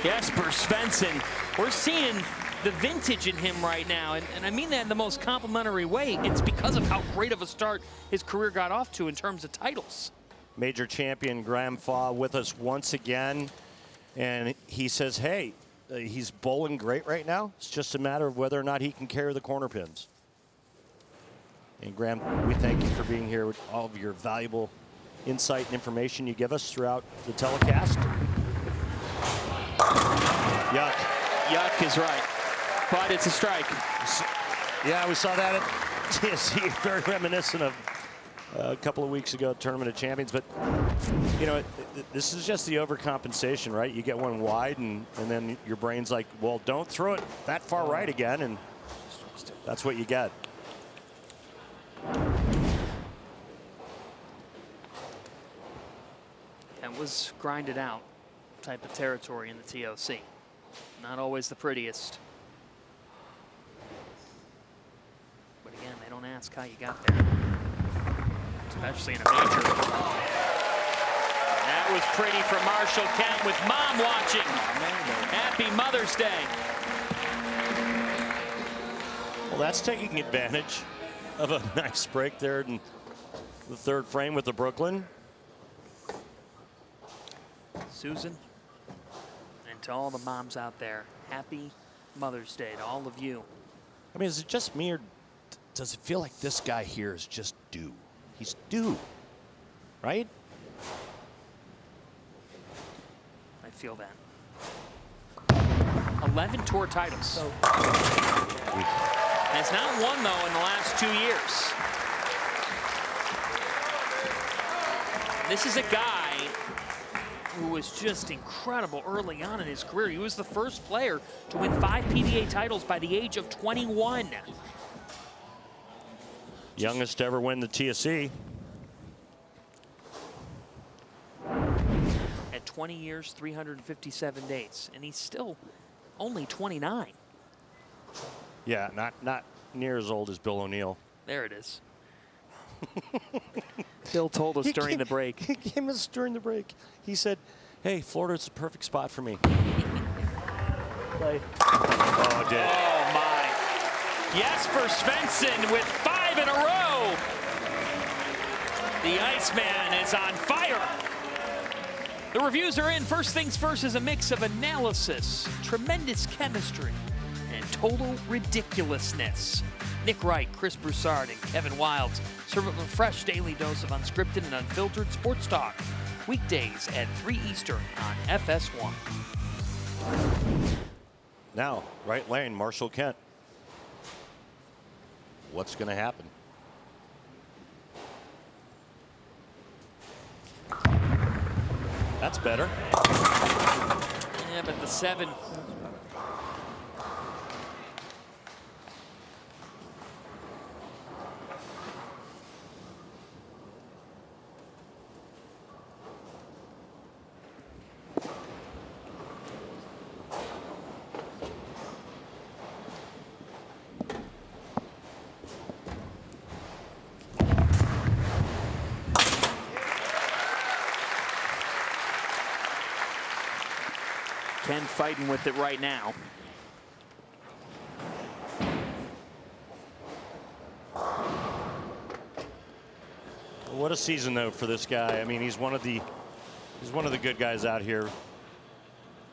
Jesper Svensson, we're seeing the vintage in him right now, and I mean that in the most complimentary way. It's because of how great of a start his career got off to in terms of titles. Major champion Graham Faw with us once again, and he says, hey, he's bowling great right now. It's just a matter of whether or not he can carry the corner pins. And Graham, we thank you for being here with all of your valuable insight and information you give us throughout the telecast. Yuck. Yuck is right, but it's a strike. Yeah, we saw that at TSC, very reminiscent of a couple of weeks ago, Tournament of Champions. But, you know, this is just the overcompensation, right? You get one wide, and then your brain's like, well, don't throw it that far right again, and that's what you get. That was grinded out type of territory in the TOC. Not always the prettiest. But again, they don't ask how you got there. Especially in a major. That was pretty for Marshall Kent with Mom watching. Happy Mother's Day. Well, that's taking advantage of a nice break there in the third frame with the Brooklyn. Susan, and to all the moms out there, happy Mother's Day to all of you. I mean, is it just me, or does it feel like this guy here is just due? He's due, right? I feel that. 11 tour titles. Has not won, though, in the last 2 years. This is a guy who was just incredible early on in his career. He was the first player to win 5 PBA titles by the age of 21. Youngest to ever win the TSC. At 20 years, 357 days, and he's still only 29. Yeah, not near as old as Bill O'Neill. There it is. Bill told us during the break. He came us during the break. He said, hey, Florida's the perfect spot for me. Play. Oh, did. Oh, my. Jesper Svensson with 5 in a row. The Iceman is on fire. The reviews are in. First things first is a mix of analysis, tremendous chemistry, and total ridiculousness. Nick Wright, Chris Broussard, and Kevin Wilds serve up a fresh daily dose of unscripted and unfiltered sports talk. Weekdays at 3 Eastern on FS1. Now, right lane, Marshall Kent. What's going to happen? That's better. Yeah, but the 7. Ken fighting with it right now. What a season though for this guy. I mean, he's one of the good guys out here,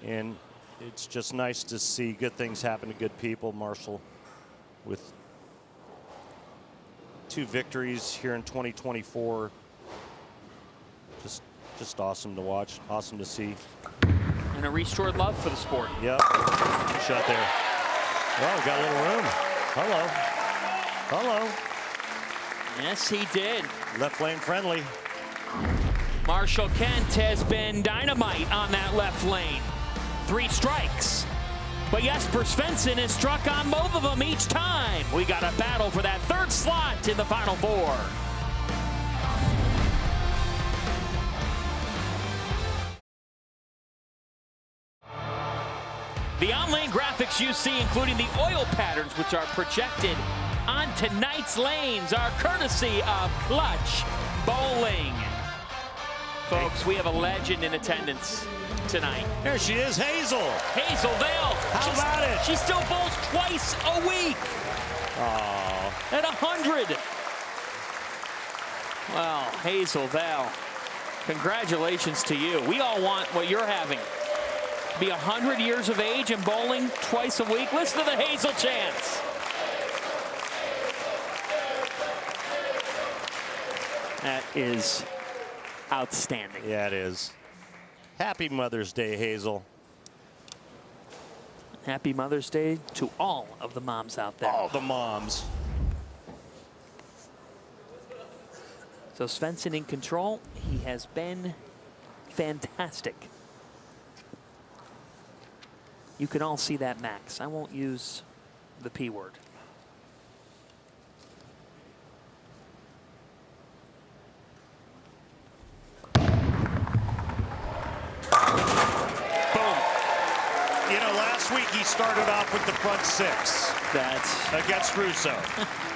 and it's just nice to see good things happen to good people. Marshall with 2 victories here in 2024. Just awesome to watch, awesome to see. And a restored love for the sport. Yep. Shot there. Well, we got a little room. Hello. Hello. Yes, he did. Left lane friendly. Marshall Kent has been dynamite on that left lane. 3 strikes. But Jesper Svensson has struck on both of them each time. We got a battle for that 3rd slot in the Final 4. The on-lane graphics you see, including the oil patterns, which are projected on tonight's lanes, are courtesy of Clutch Bowling. Folks, we have a legend in attendance tonight. There she is, Hazel. Hazel Vale. How about it? She still bowls twice a week. Aww. At 100. Well, Hazel Vale, congratulations to you. We all want what you're having. Be 100 years of age and bowling twice a week. Listen to the Hazel chants. That is outstanding. Yeah, it is. Happy Mother's Day, Hazel. Happy Mother's Day to all of the moms out there. All the moms. So Svensson in control. He has been fantastic. You can all see that, Max. I won't use the P word. Boom. You know, last week he started off with the front 6. That's against Russo.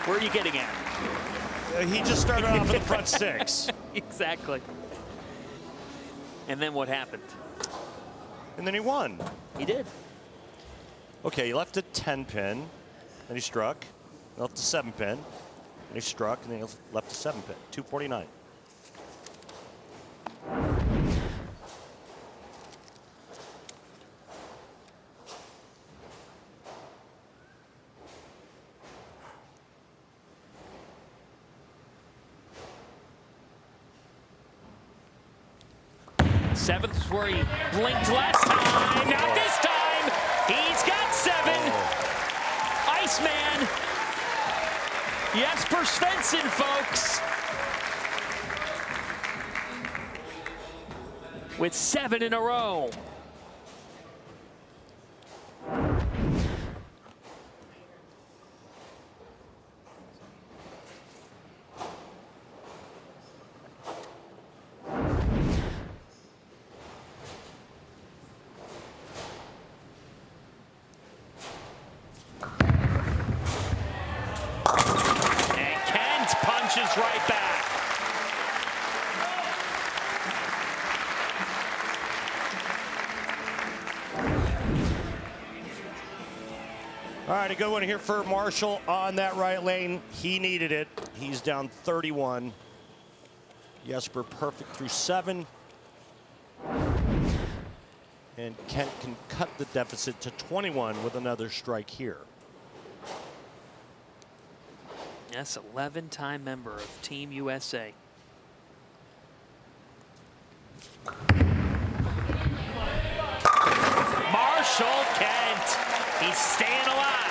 Where are you getting at? He just started off with the front 6. Exactly. And then what happened? And then he won. He did. Okay, he left a 10-pin, then he struck. He left a 7-pin, and he struck, and then he left a 7-pin. 249. Seventh is where he blinked last time. Not this time. He's got 7. Iceman. Jesper Svensson, folks. With 7 in a row. Right back. a good one here for Marshall on that right lane. He needed it. He's down 31. Jesper perfect through 7. And Kent can cut the deficit to 21 with another strike here. Yes, 11-time member of Team USA. Marshall Kent, he's staying alive.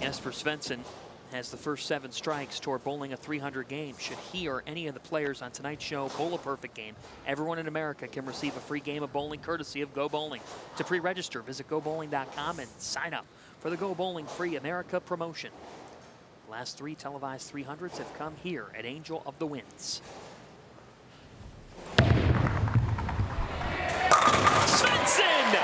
Jesper Svensson has the first 7 strikes toward bowling a 300 game. Should he or any of the players on tonight's show bowl a perfect game, everyone in America can receive a free game of bowling courtesy of Go Bowling. To pre-register, visit GoBowling.com and sign up for the Go Bowling Free America promotion. The last 3 televised 300s have come here at Angel of the Winds. Svenson!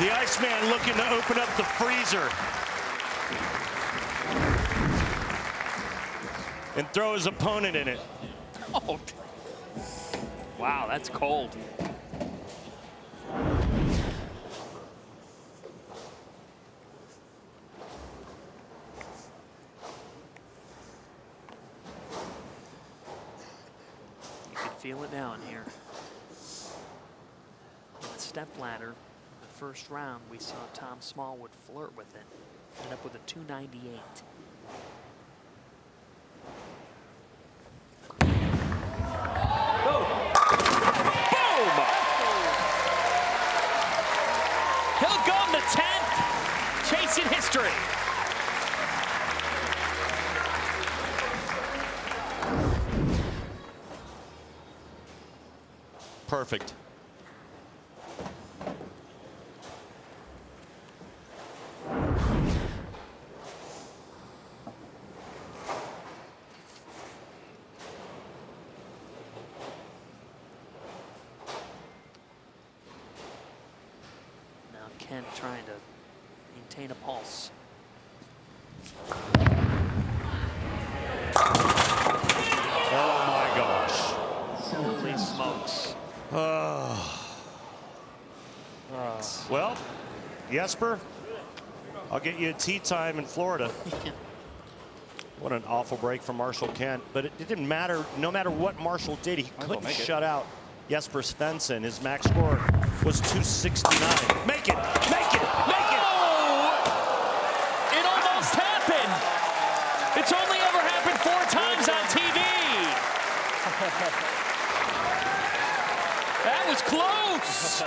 The Iceman looking to open up the freezer. And throw his opponent in it. Oh. Wow, that's cold. You can feel it down here. In the step ladder, the first round, we saw Tom Smallwood flirt with it. Ended up with a 298. He'll go in the 10th, chasing history. Perfect. Kent trying to maintain a pulse. Oh my gosh. Holy smokes. Well, Jesper, I'll get you a tea time in Florida. What an awful break from Marshall Kent. But it didn't matter. No matter what Marshall did, he couldn't shut out Jesper Svensson. His max score was 269. Make it! Make it! Make it! Oh! It almost happened! It's only ever happened 4 times on TV! That was close!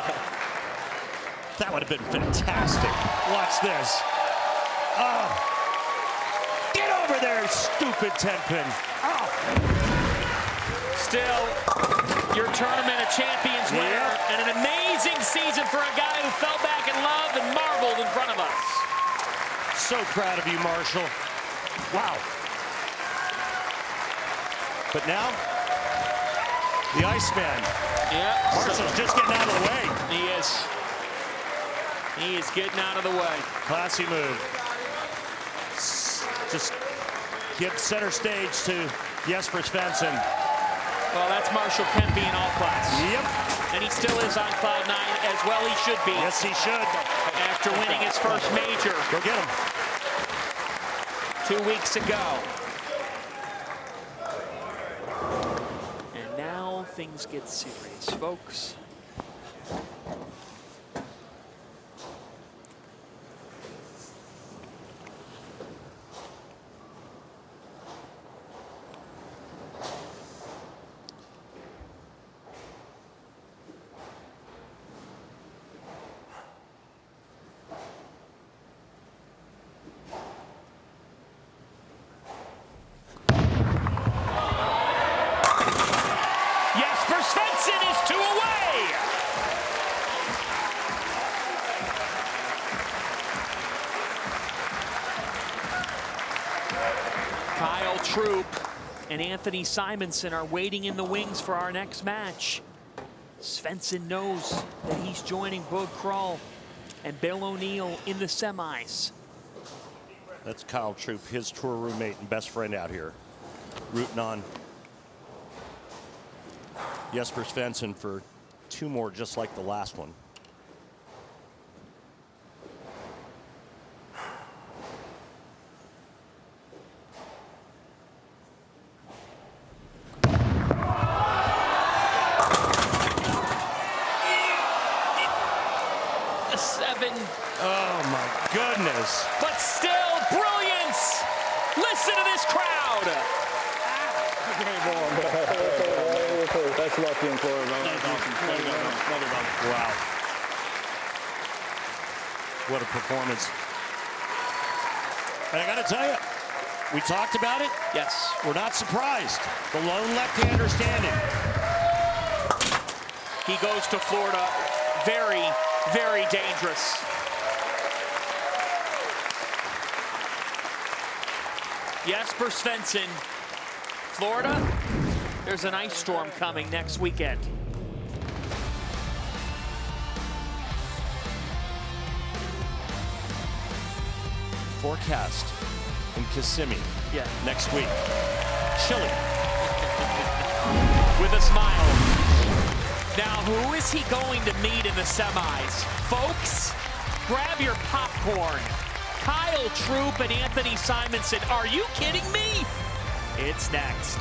That would have been fantastic. Watch this. Oh. Get over there, stupid 10-pin. Oh. Still, your Tournament of Champions winner, and an amazing season for a guy who fell back and loved and marveled in front of us. So proud of you, Marshall. Wow. But now, the Iceman. Yeah. Marshall's just getting out of the way. He is. He is getting out of the way. Classy move. Just give center stage to Jesper Svensson. Well, that's Marshall Kent being all class. Yep. And he still is on cloud 9, as well he should be. Yes, he should. After winning his first major. Go get him. 2 weeks ago. And now things get serious, folks. Troup and Anthony Simonson are waiting in the wings for our next match. Svenson knows that he's joining Boog, Krol and Bill O'Neill in the semis. That's Kyle Troup, his tour roommate and best friend out here, rooting on Jesper Svensson for 2 more, just like the last one. The 7. Oh my goodness. But still, brilliance. Listen to this crowd. That's lucky in Florida. Wow. What a performance. And I got to tell you, we talked about it. Yes. We're not surprised. The lone left-hander standing. He goes to Florida. Very, very dangerous. Jesper Svensson, Florida. There's an ice storm coming next weekend. Forecast in Kissimmee next week. Chilly. With a smile. Now, who is he going to meet in the semis? Folks, grab your popcorn. Kyle Troup and Anthony Simonson. Are you kidding me? It's next.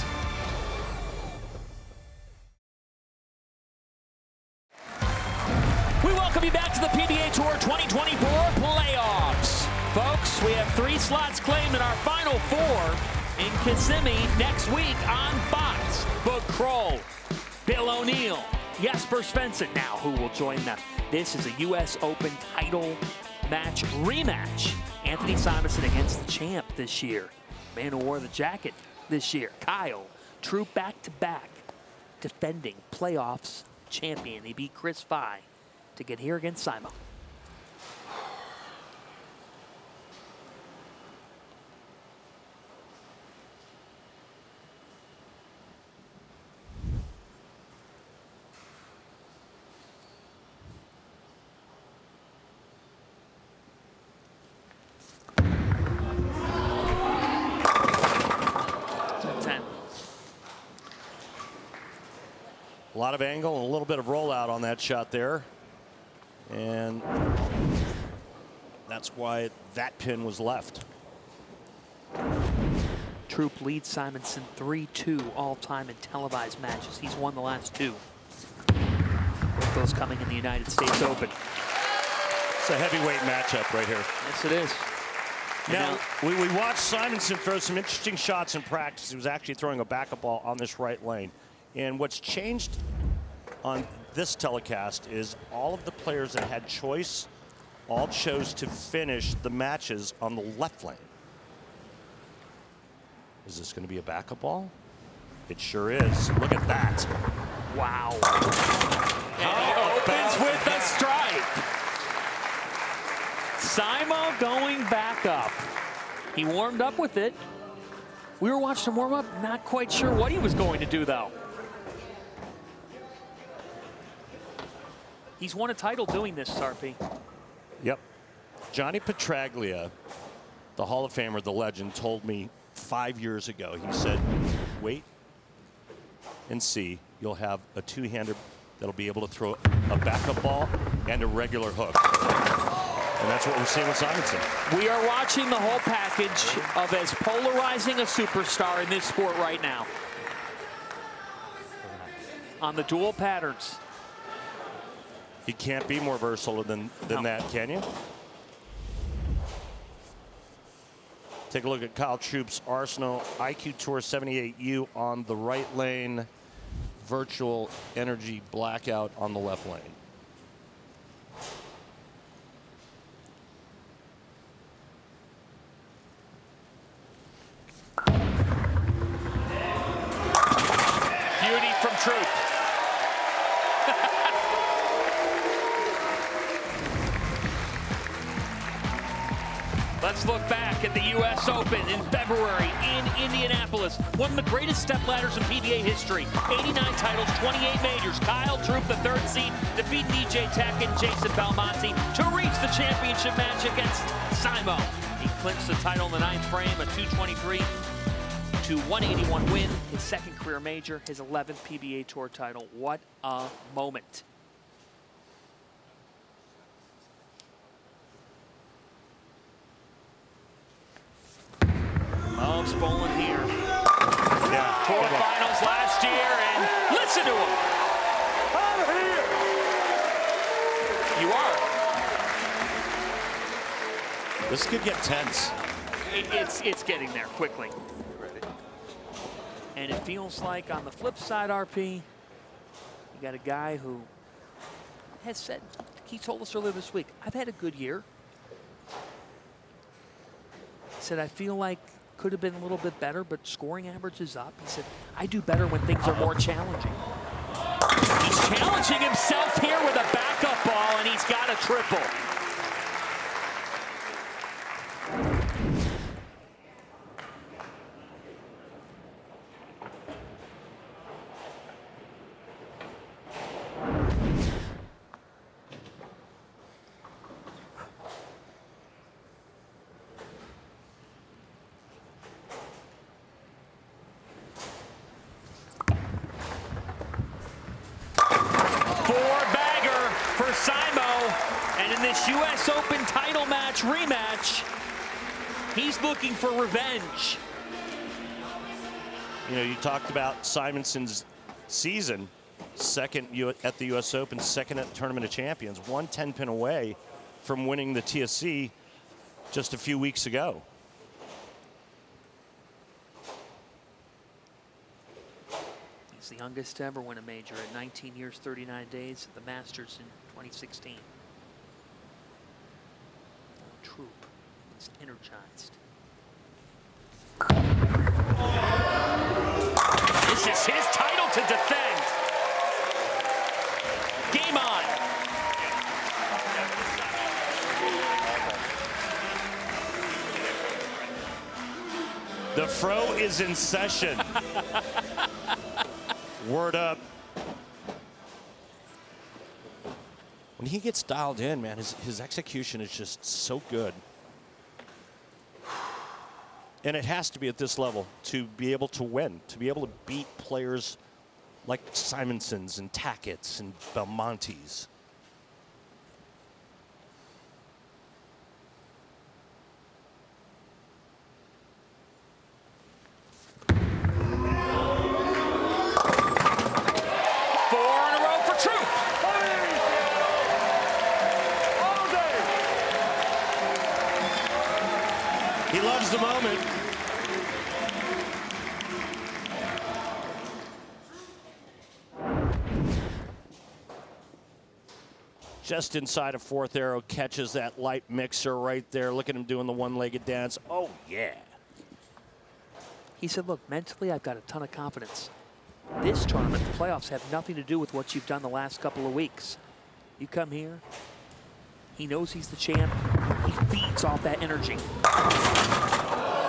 We welcome you back to the PBA Tour 2024 playoffs. Folks, we have 3 slots claimed in our final 4 in Kissimmee next week on Fox. Boog, Krol, Bill O'Neill, Jesper Svensson. Now, who will join them? This is a U.S. Open title match rematch. Anthony Simonson against the champ this year. Man who wore the jacket this year. Kyle Troup back-to-back defending playoffs champion. He beat Chris Fye to get here against Simon. A lot of angle and a little bit of rollout on that shot there. And that's why that pin was left. Troup leads Simonson 3-2 all-time in televised matches. He's won the last 2. Both those coming in the United States Open. It's a heavyweight matchup right here. Yes, it is. Now, we watched Simonson throw some interesting shots in practice. He was actually throwing a backup ball on this right lane. And what's changed on this telecast is all of the players that had choice all chose to finish the matches on the left lane. Is this going to be a backup ball? It sure is. Look at that. Wow. And he opens with a strike. Simo going back up. He warmed up with it. We were watching him warm up. Not quite sure what he was going to do, though. He's won a title doing this, Sarpy. Yep. Johnny Petraglia, the Hall of Famer, the legend, told me 5 years ago, he said, wait and see. You'll have a 2-hander that'll be able to throw a backup ball and a regular hook. And that's what we're seeing with Simonson. We are watching the whole package of as polarizing a superstar in this sport right now. On the dual patterns. He can't be more versatile than that, can you? Take a look at Kyle Troup's Arsenal IQ Tour 78U on the right lane. Virtual energy blackout on the left lane. Beauty from Troup. Let's look back at the U.S. Open in February in Indianapolis. One of the greatest step ladders in PBA history. 89 titles, 28 majors. Kyle Troup, the 3rd seed, defeating DJ Tackett and Belmonte to reach the championship match against Simo. He clinched the title in the 9th frame, a 223 to 181 win, his 2nd career major, his 11th PBA Tour title. What a moment. Loves bowling here. Yeah. Tour finals last year, and listen to him. I'm here. You are. This could get tense. It's getting there quickly. And it feels like on the flip side, RP, you got a guy who has said, he told us earlier this week, I've had a good year. He said, I feel like could have been a little bit better, but scoring average is up. He said, I do better when things are more challenging. He's challenging himself here with a backup ball, and he's got a triple. And in this U.S. Open title match rematch, he's looking for revenge. You know, you talked about Simonson's season, 2nd at the U.S. Open, 2nd at the Tournament of Champions, 1 10-pin away from winning the TSC just a few weeks ago. He's the youngest to ever win a major at 19 years, 39 days at the Masters in 2016. Troup is energized. This is his title to defend. Game on. The fro is in session. Word up. When he gets dialed in, man, his execution is just so good. And it has to be at this level to be able to win, to be able to beat players like Simonsons and Tackets and Belmontes. He loves the moment. Just inside of 4th arrow, catches that light mixer right there. Look at him doing the one-legged dance. Oh, yeah. He said, look, mentally, I've got a ton of confidence. This tournament, the playoffs, have nothing to do with what you've done the last couple of weeks. You come here, he knows he's the champ. He feeds off that energy.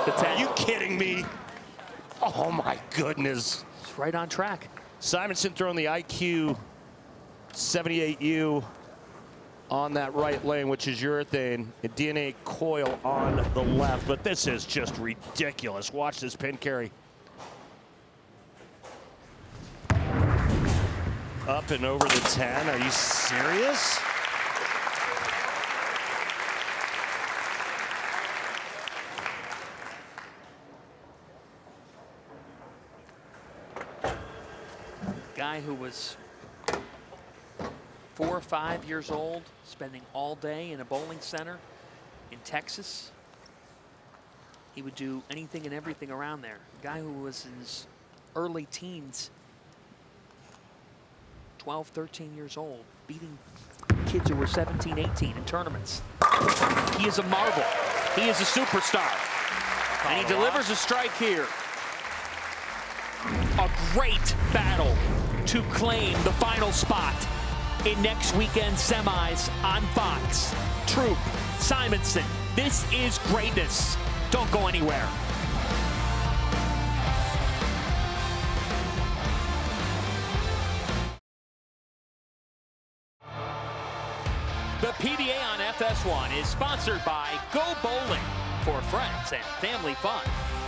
Are you kidding me? Oh, my goodness. It's right on track. Simonson throwing the IQ 78U on that right lane, which is urethane, and DNA coil on the left. But this is just ridiculous. Watch this pin carry. Up and over the 10. Are you serious? Guy who was 4 or 5 years old, spending all day in a bowling center in Texas. He would do anything and everything around there. A guy who was in his early teens, 12, 13 years old, beating kids who were 17, 18 in tournaments. He is a marvel. He is a superstar. And he delivers a strike here. A great battle to claim the final spot in next weekend's semis on Fox. Troup, Simonson, this is greatness. Don't go anywhere. The PBA on FS1 is sponsored by Go Bowling. for friends and family fun.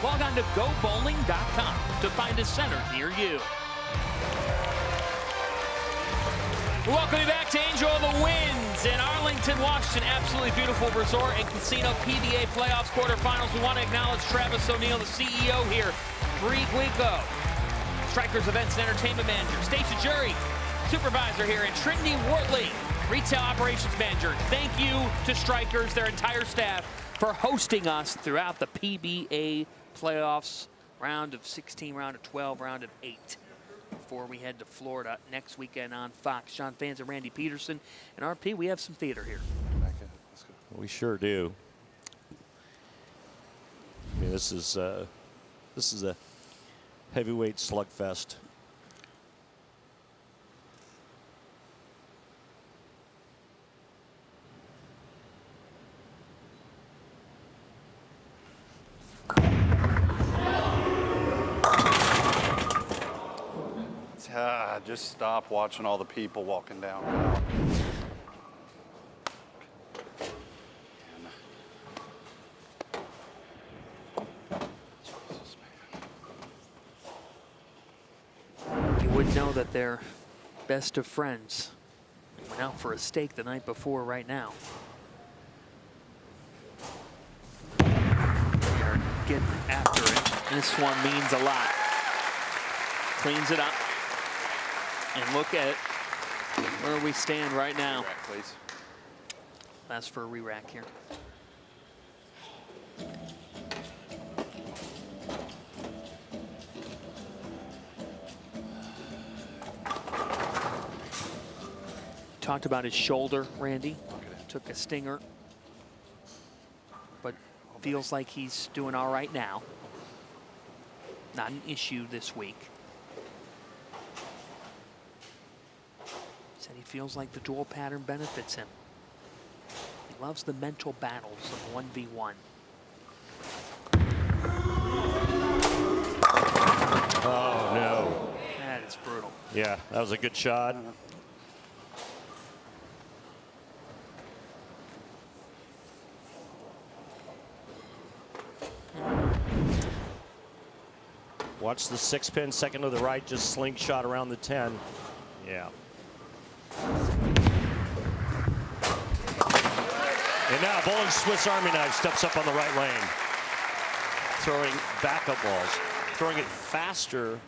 Log on to gobowling.com to find a center near you. Welcome back to Angel of the Winds in Arlington, Washington. Absolutely beautiful resort and casino PBA playoffs quarterfinals. We want to acknowledge Travis O'Neill, the CEO here. Bree Guico, Strikerz Events and Entertainment Manager. Stacia Jury, Supervisor here. And Trinity Wortley, Retail Operations Manager. Thank you to Strikerz, their entire staff, for hosting us throughout the PBA playoffs. Round of 16, round of 12, round of 8. Before we head to Florida next weekend on Fox. Sean Fans and Randy Peterson. And RP, we have some theater here. We sure do. I mean, this is a heavyweight slugfest. Just stop watching all the people walking down. You would know that they're best of friends. Went out for a steak the night before right now. They're getting after it. This one means a lot. Cleans it up. And look at where we stand right now. Please. That's for a re-rack here. Talked about his shoulder, Randy. Took a stinger. But feels like he's doing all right now. Not an issue this week. Said he feels like the dual pattern benefits him. He loves the mental battles of 1v1. Oh, no. That is brutal. Yeah, that was a good shot. Watch the 6-pin, second to the right, just slingshot around the 10. Yeah. And now bowling Swiss Army knife steps up on the right lane. Throwing backup balls. Throwing it faster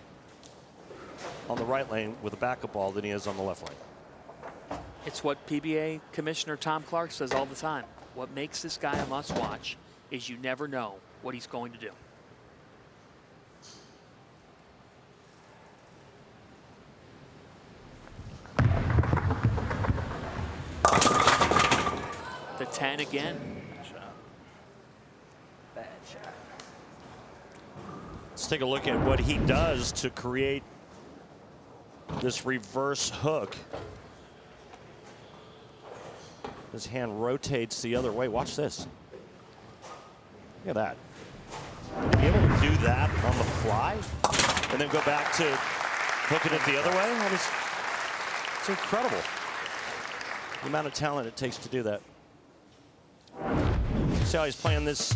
on the right lane with a backup ball than he is on the left lane. It's what PBA Commissioner Tom Clark says all the time. What makes this guy a must-watch is you never know what he's going to do. The 10 again. Bad shot. Let's take a look at what he does to create this reverse hook. His hand rotates the other way. Watch this. Look at that. To be able to do that on the fly and then go back to hooking it the other way, that is, it's incredible. The amount of talent it takes to do that. See how he's playing this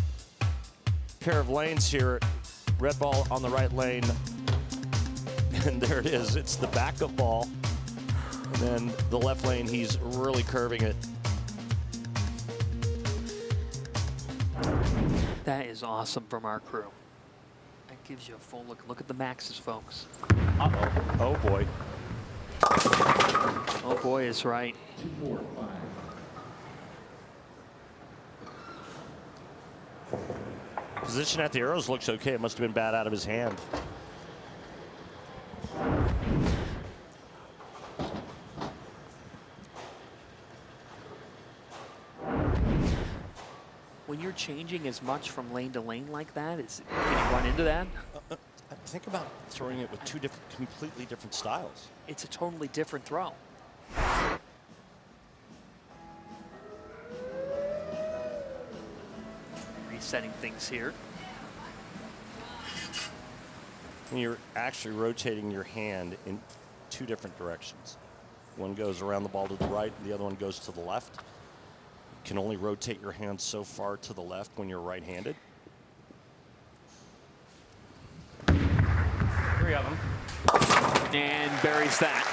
pair of lanes here. Red ball on the right lane. And there it is. It's the backup ball. And then the left lane, he's really curving it. That is awesome from our crew. That gives you a full look. Look at the maxes, folks. Uh-oh. Oh, boy. Oh, boy is right. 2, 4, 5. Position at the arrows looks okay. It must have been bad out of his hand. When you're changing as much from lane to lane like that, can you run into that? Think about throwing it with two completely different styles. It's a totally different throw. Resetting things here. And you're actually rotating your hand in two different directions. One goes around the ball to the right, and the other one goes to the left. can only rotate your hand so far to the left when you're right-handed. 3 of them. And buries that.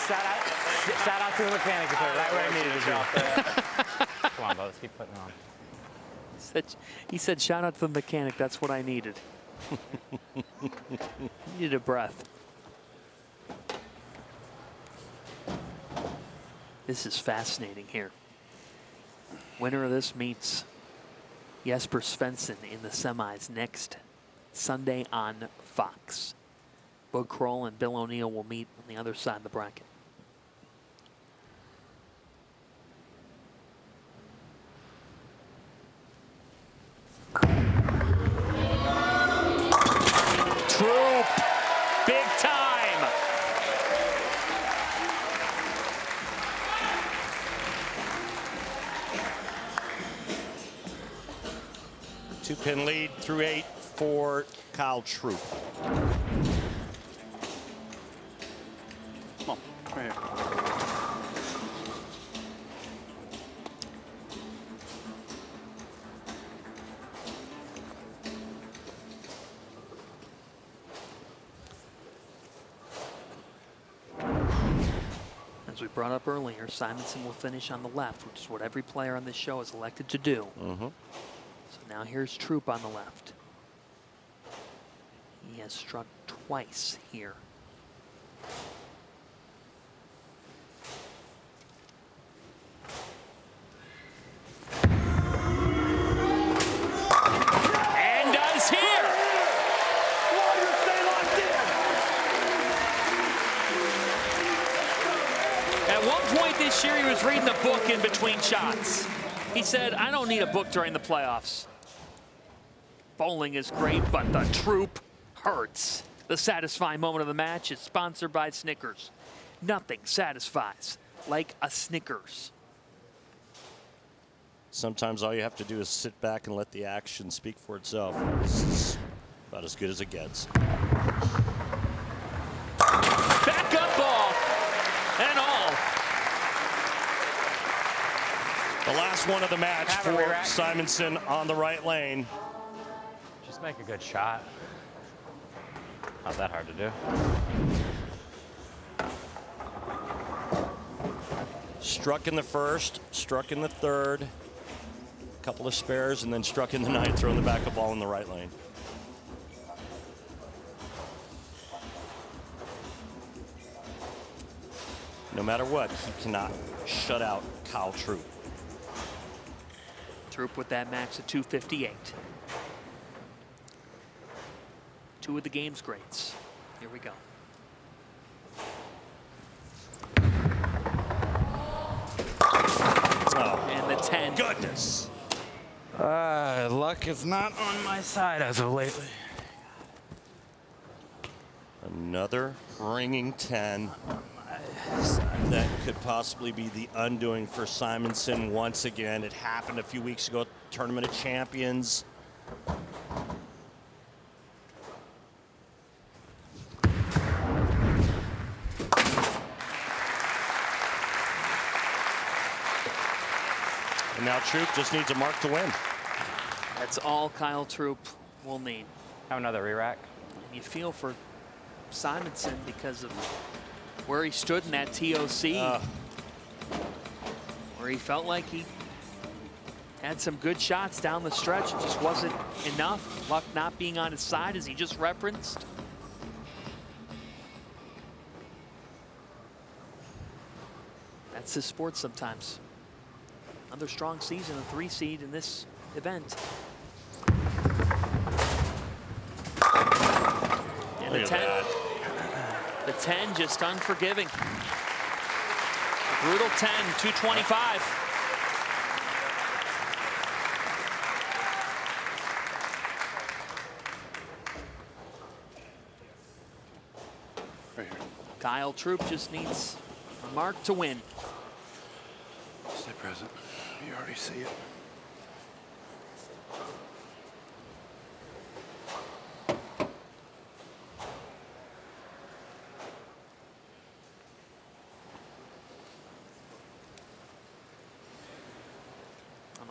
Shout out to the mechanic, right where I needed to be. Come on, bro, let's keep putting it on. He said, shout out to the mechanic, that's what I needed. Needed a breath. This is fascinating here. Winner of this meets Jesper Svensson in the semis next Sunday on Fox. Boog, Krol, and Bill O'Neill will meet on the other side of the bracket. Troup, big time. Two-pin lead through 8 for Kyle Troup. Come on, right here. As we brought up earlier, Simonson will finish on the left, which is what every player on this show is elected to do. So now here's Troup on the left. He has struck twice here. And does here. At one point this year, he was reading a book in between shots. He said, I don't need a book during the playoffs. Bowling is great, but the Troup hurts. The satisfying moment of the match is sponsored by Snickers. Nothing satisfies like a Snickers. Sometimes all you have to do is sit back and let the action speak for itself. This is about as good as it gets. Back up ball and all. The last one of the match Have a for re-rack. Simonson on the right lane. Just make a good shot. Not that hard to do. Struck in the first, struck in the third, couple of spares, and then struck in the ninth, throwing the backup ball in the right lane. No matter what, he cannot shut out Kyle Troup. Troup with that max of 258. Two of the game's greats. Here we go. Oh, and the 10. Goodness. Luck is not on my side as of lately. Another ringing 10. That could possibly be the undoing for Simonson once again. It happened a few weeks ago, Tournament of Champions. And now Troup just needs a mark to win. That's all Kyle Troup will need. Have another re-rack. And you feel for Simonson because of where he stood in that TOC, where he felt like he had some good shots down the stretch. It just wasn't enough. Luck not being on his side, as he just referenced. That's his sport sometimes. Another strong season, a 3 seed in this event. And the 10. The 10 just unforgiving. A brutal 10, 225. Right here. Kyle Troup just needs a mark to win. Stay present. You already see it.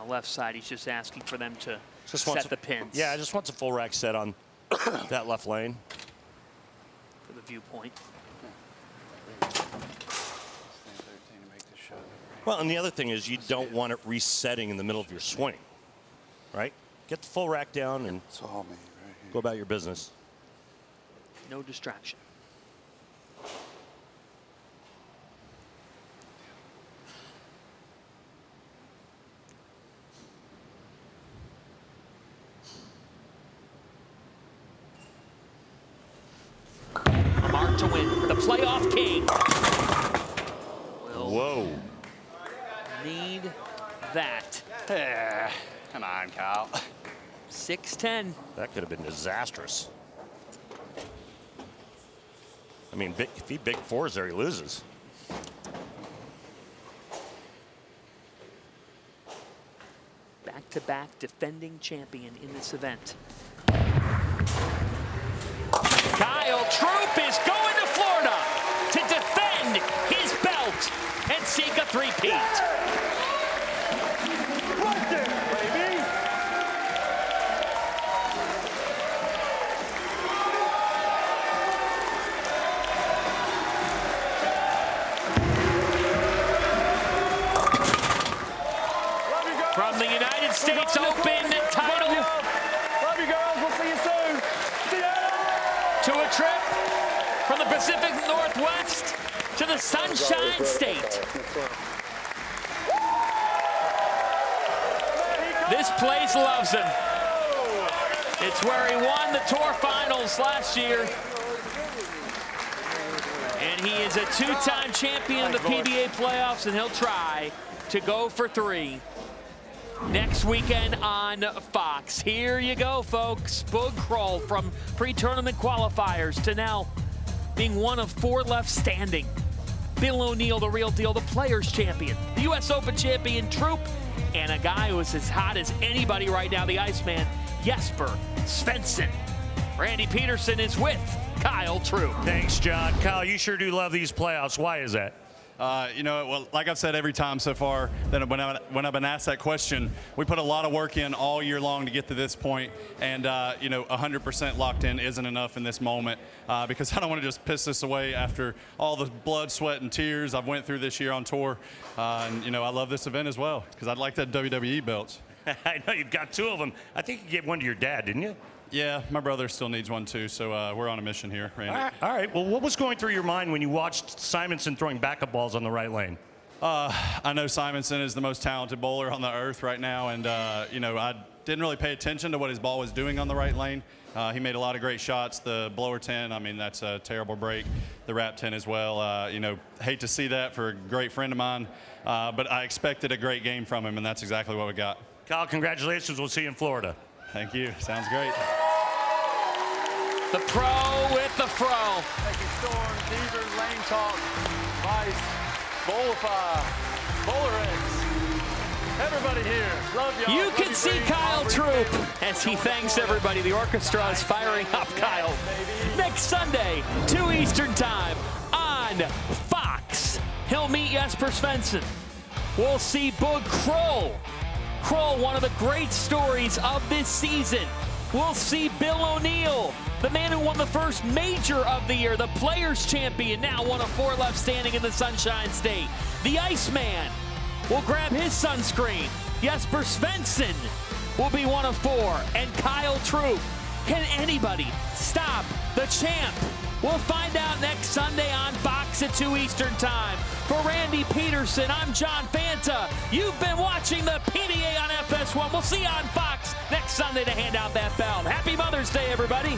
left side. He's just asking for them to Just set wants the pins. Yeah, I just wants a full rack set on that left lane. For the viewpoint. Well, and the other thing is you don't want it resetting in the middle of your swing, right? Get the full rack down and go about your business. No distraction. A mark to win. The playoff king. Whoa. Need that. Come on, Kyle. 6-10. That could have been disastrous. I mean, if he big fours there, he loses. Back-to-back defending champion in this event. Kyle Troup is going to Florida to defend his belt and seek a three-peat. Right there, baby. From the United States Open title. Love you, girls. We'll see you soon. See ya. To a trip from the Pacific Northwest to the Sunshine State. This place loves him. It's where he won the Tour Finals last year. And he is a two-time champion of the PBA playoffs, and he'll try to go for 3 next weekend on Fox. Here you go, folks. Boog Krol from pre-tournament qualifiers to now being one of 4 left standing. Bill O'Neill, the real deal, the Players Champion, the U.S. Open champion, Troup, and a guy who is as hot as anybody right now, the Iceman, Jesper Svensson. Randy Peterson is with Kyle Troup. Thanks, John. Kyle, you sure do love these playoffs. Why is that? You know, well, like I've said every time so far, that when I've been asked that question, we put a lot of work in all year long to get to this point, and you know, 100% locked in isn't enough in this moment because I don't want to just piss this away after all the blood, sweat, and tears I've went through this year on tour. And you know, I love this event as well because I'd like that WWE belts. I know you've got 2 of them. I think you gave one to your dad, didn't you? Yeah, my brother still needs one too, so we're on a mission here, Randy. All right. Well, what was going through your mind when you watched Simonson throwing backup balls on the right lane? I know Simonson is the most talented bowler on the earth right now, and you know, I didn't really pay attention to what his ball was doing on the right lane. He made a lot of great shots. The blower 10, I mean, that's a terrible break. The wrap 10 as well. You know, hate to see that for a great friend of mine, but I expected a great game from him, and that's exactly what we got. Kyle, congratulations. We'll see you in Florida. Thank you. Sounds great. The pro with the fro. Taking Storm, Beaver, Lane Talk, Vice, Bowlify, Bowlerex. Everybody here. Love y'all. You can see Kyle Troup as he thanks everybody. The orchestra is firing up Kyle. Next Sunday, 2 Eastern Time on Fox. He'll meet Jesper Svensson. We'll see Boog Krol. Krol, one of the great stories of this season. We'll see Bill O'Neill, the man who won the first major of the year, the Players Champion, now one of 4 left standing in the Sunshine State. The Iceman will grab his sunscreen. Jesper Svensson will be one of 4. And Kyle Troup. Can anybody stop the champ? We'll find out next Sunday on Fox at 2 Eastern Time. For Randy Peterson, I'm John Fanta. You've been watching the PBA on FS1. We'll see you on Fox next Sunday to hand out that belt. Happy Mother's Day, everybody.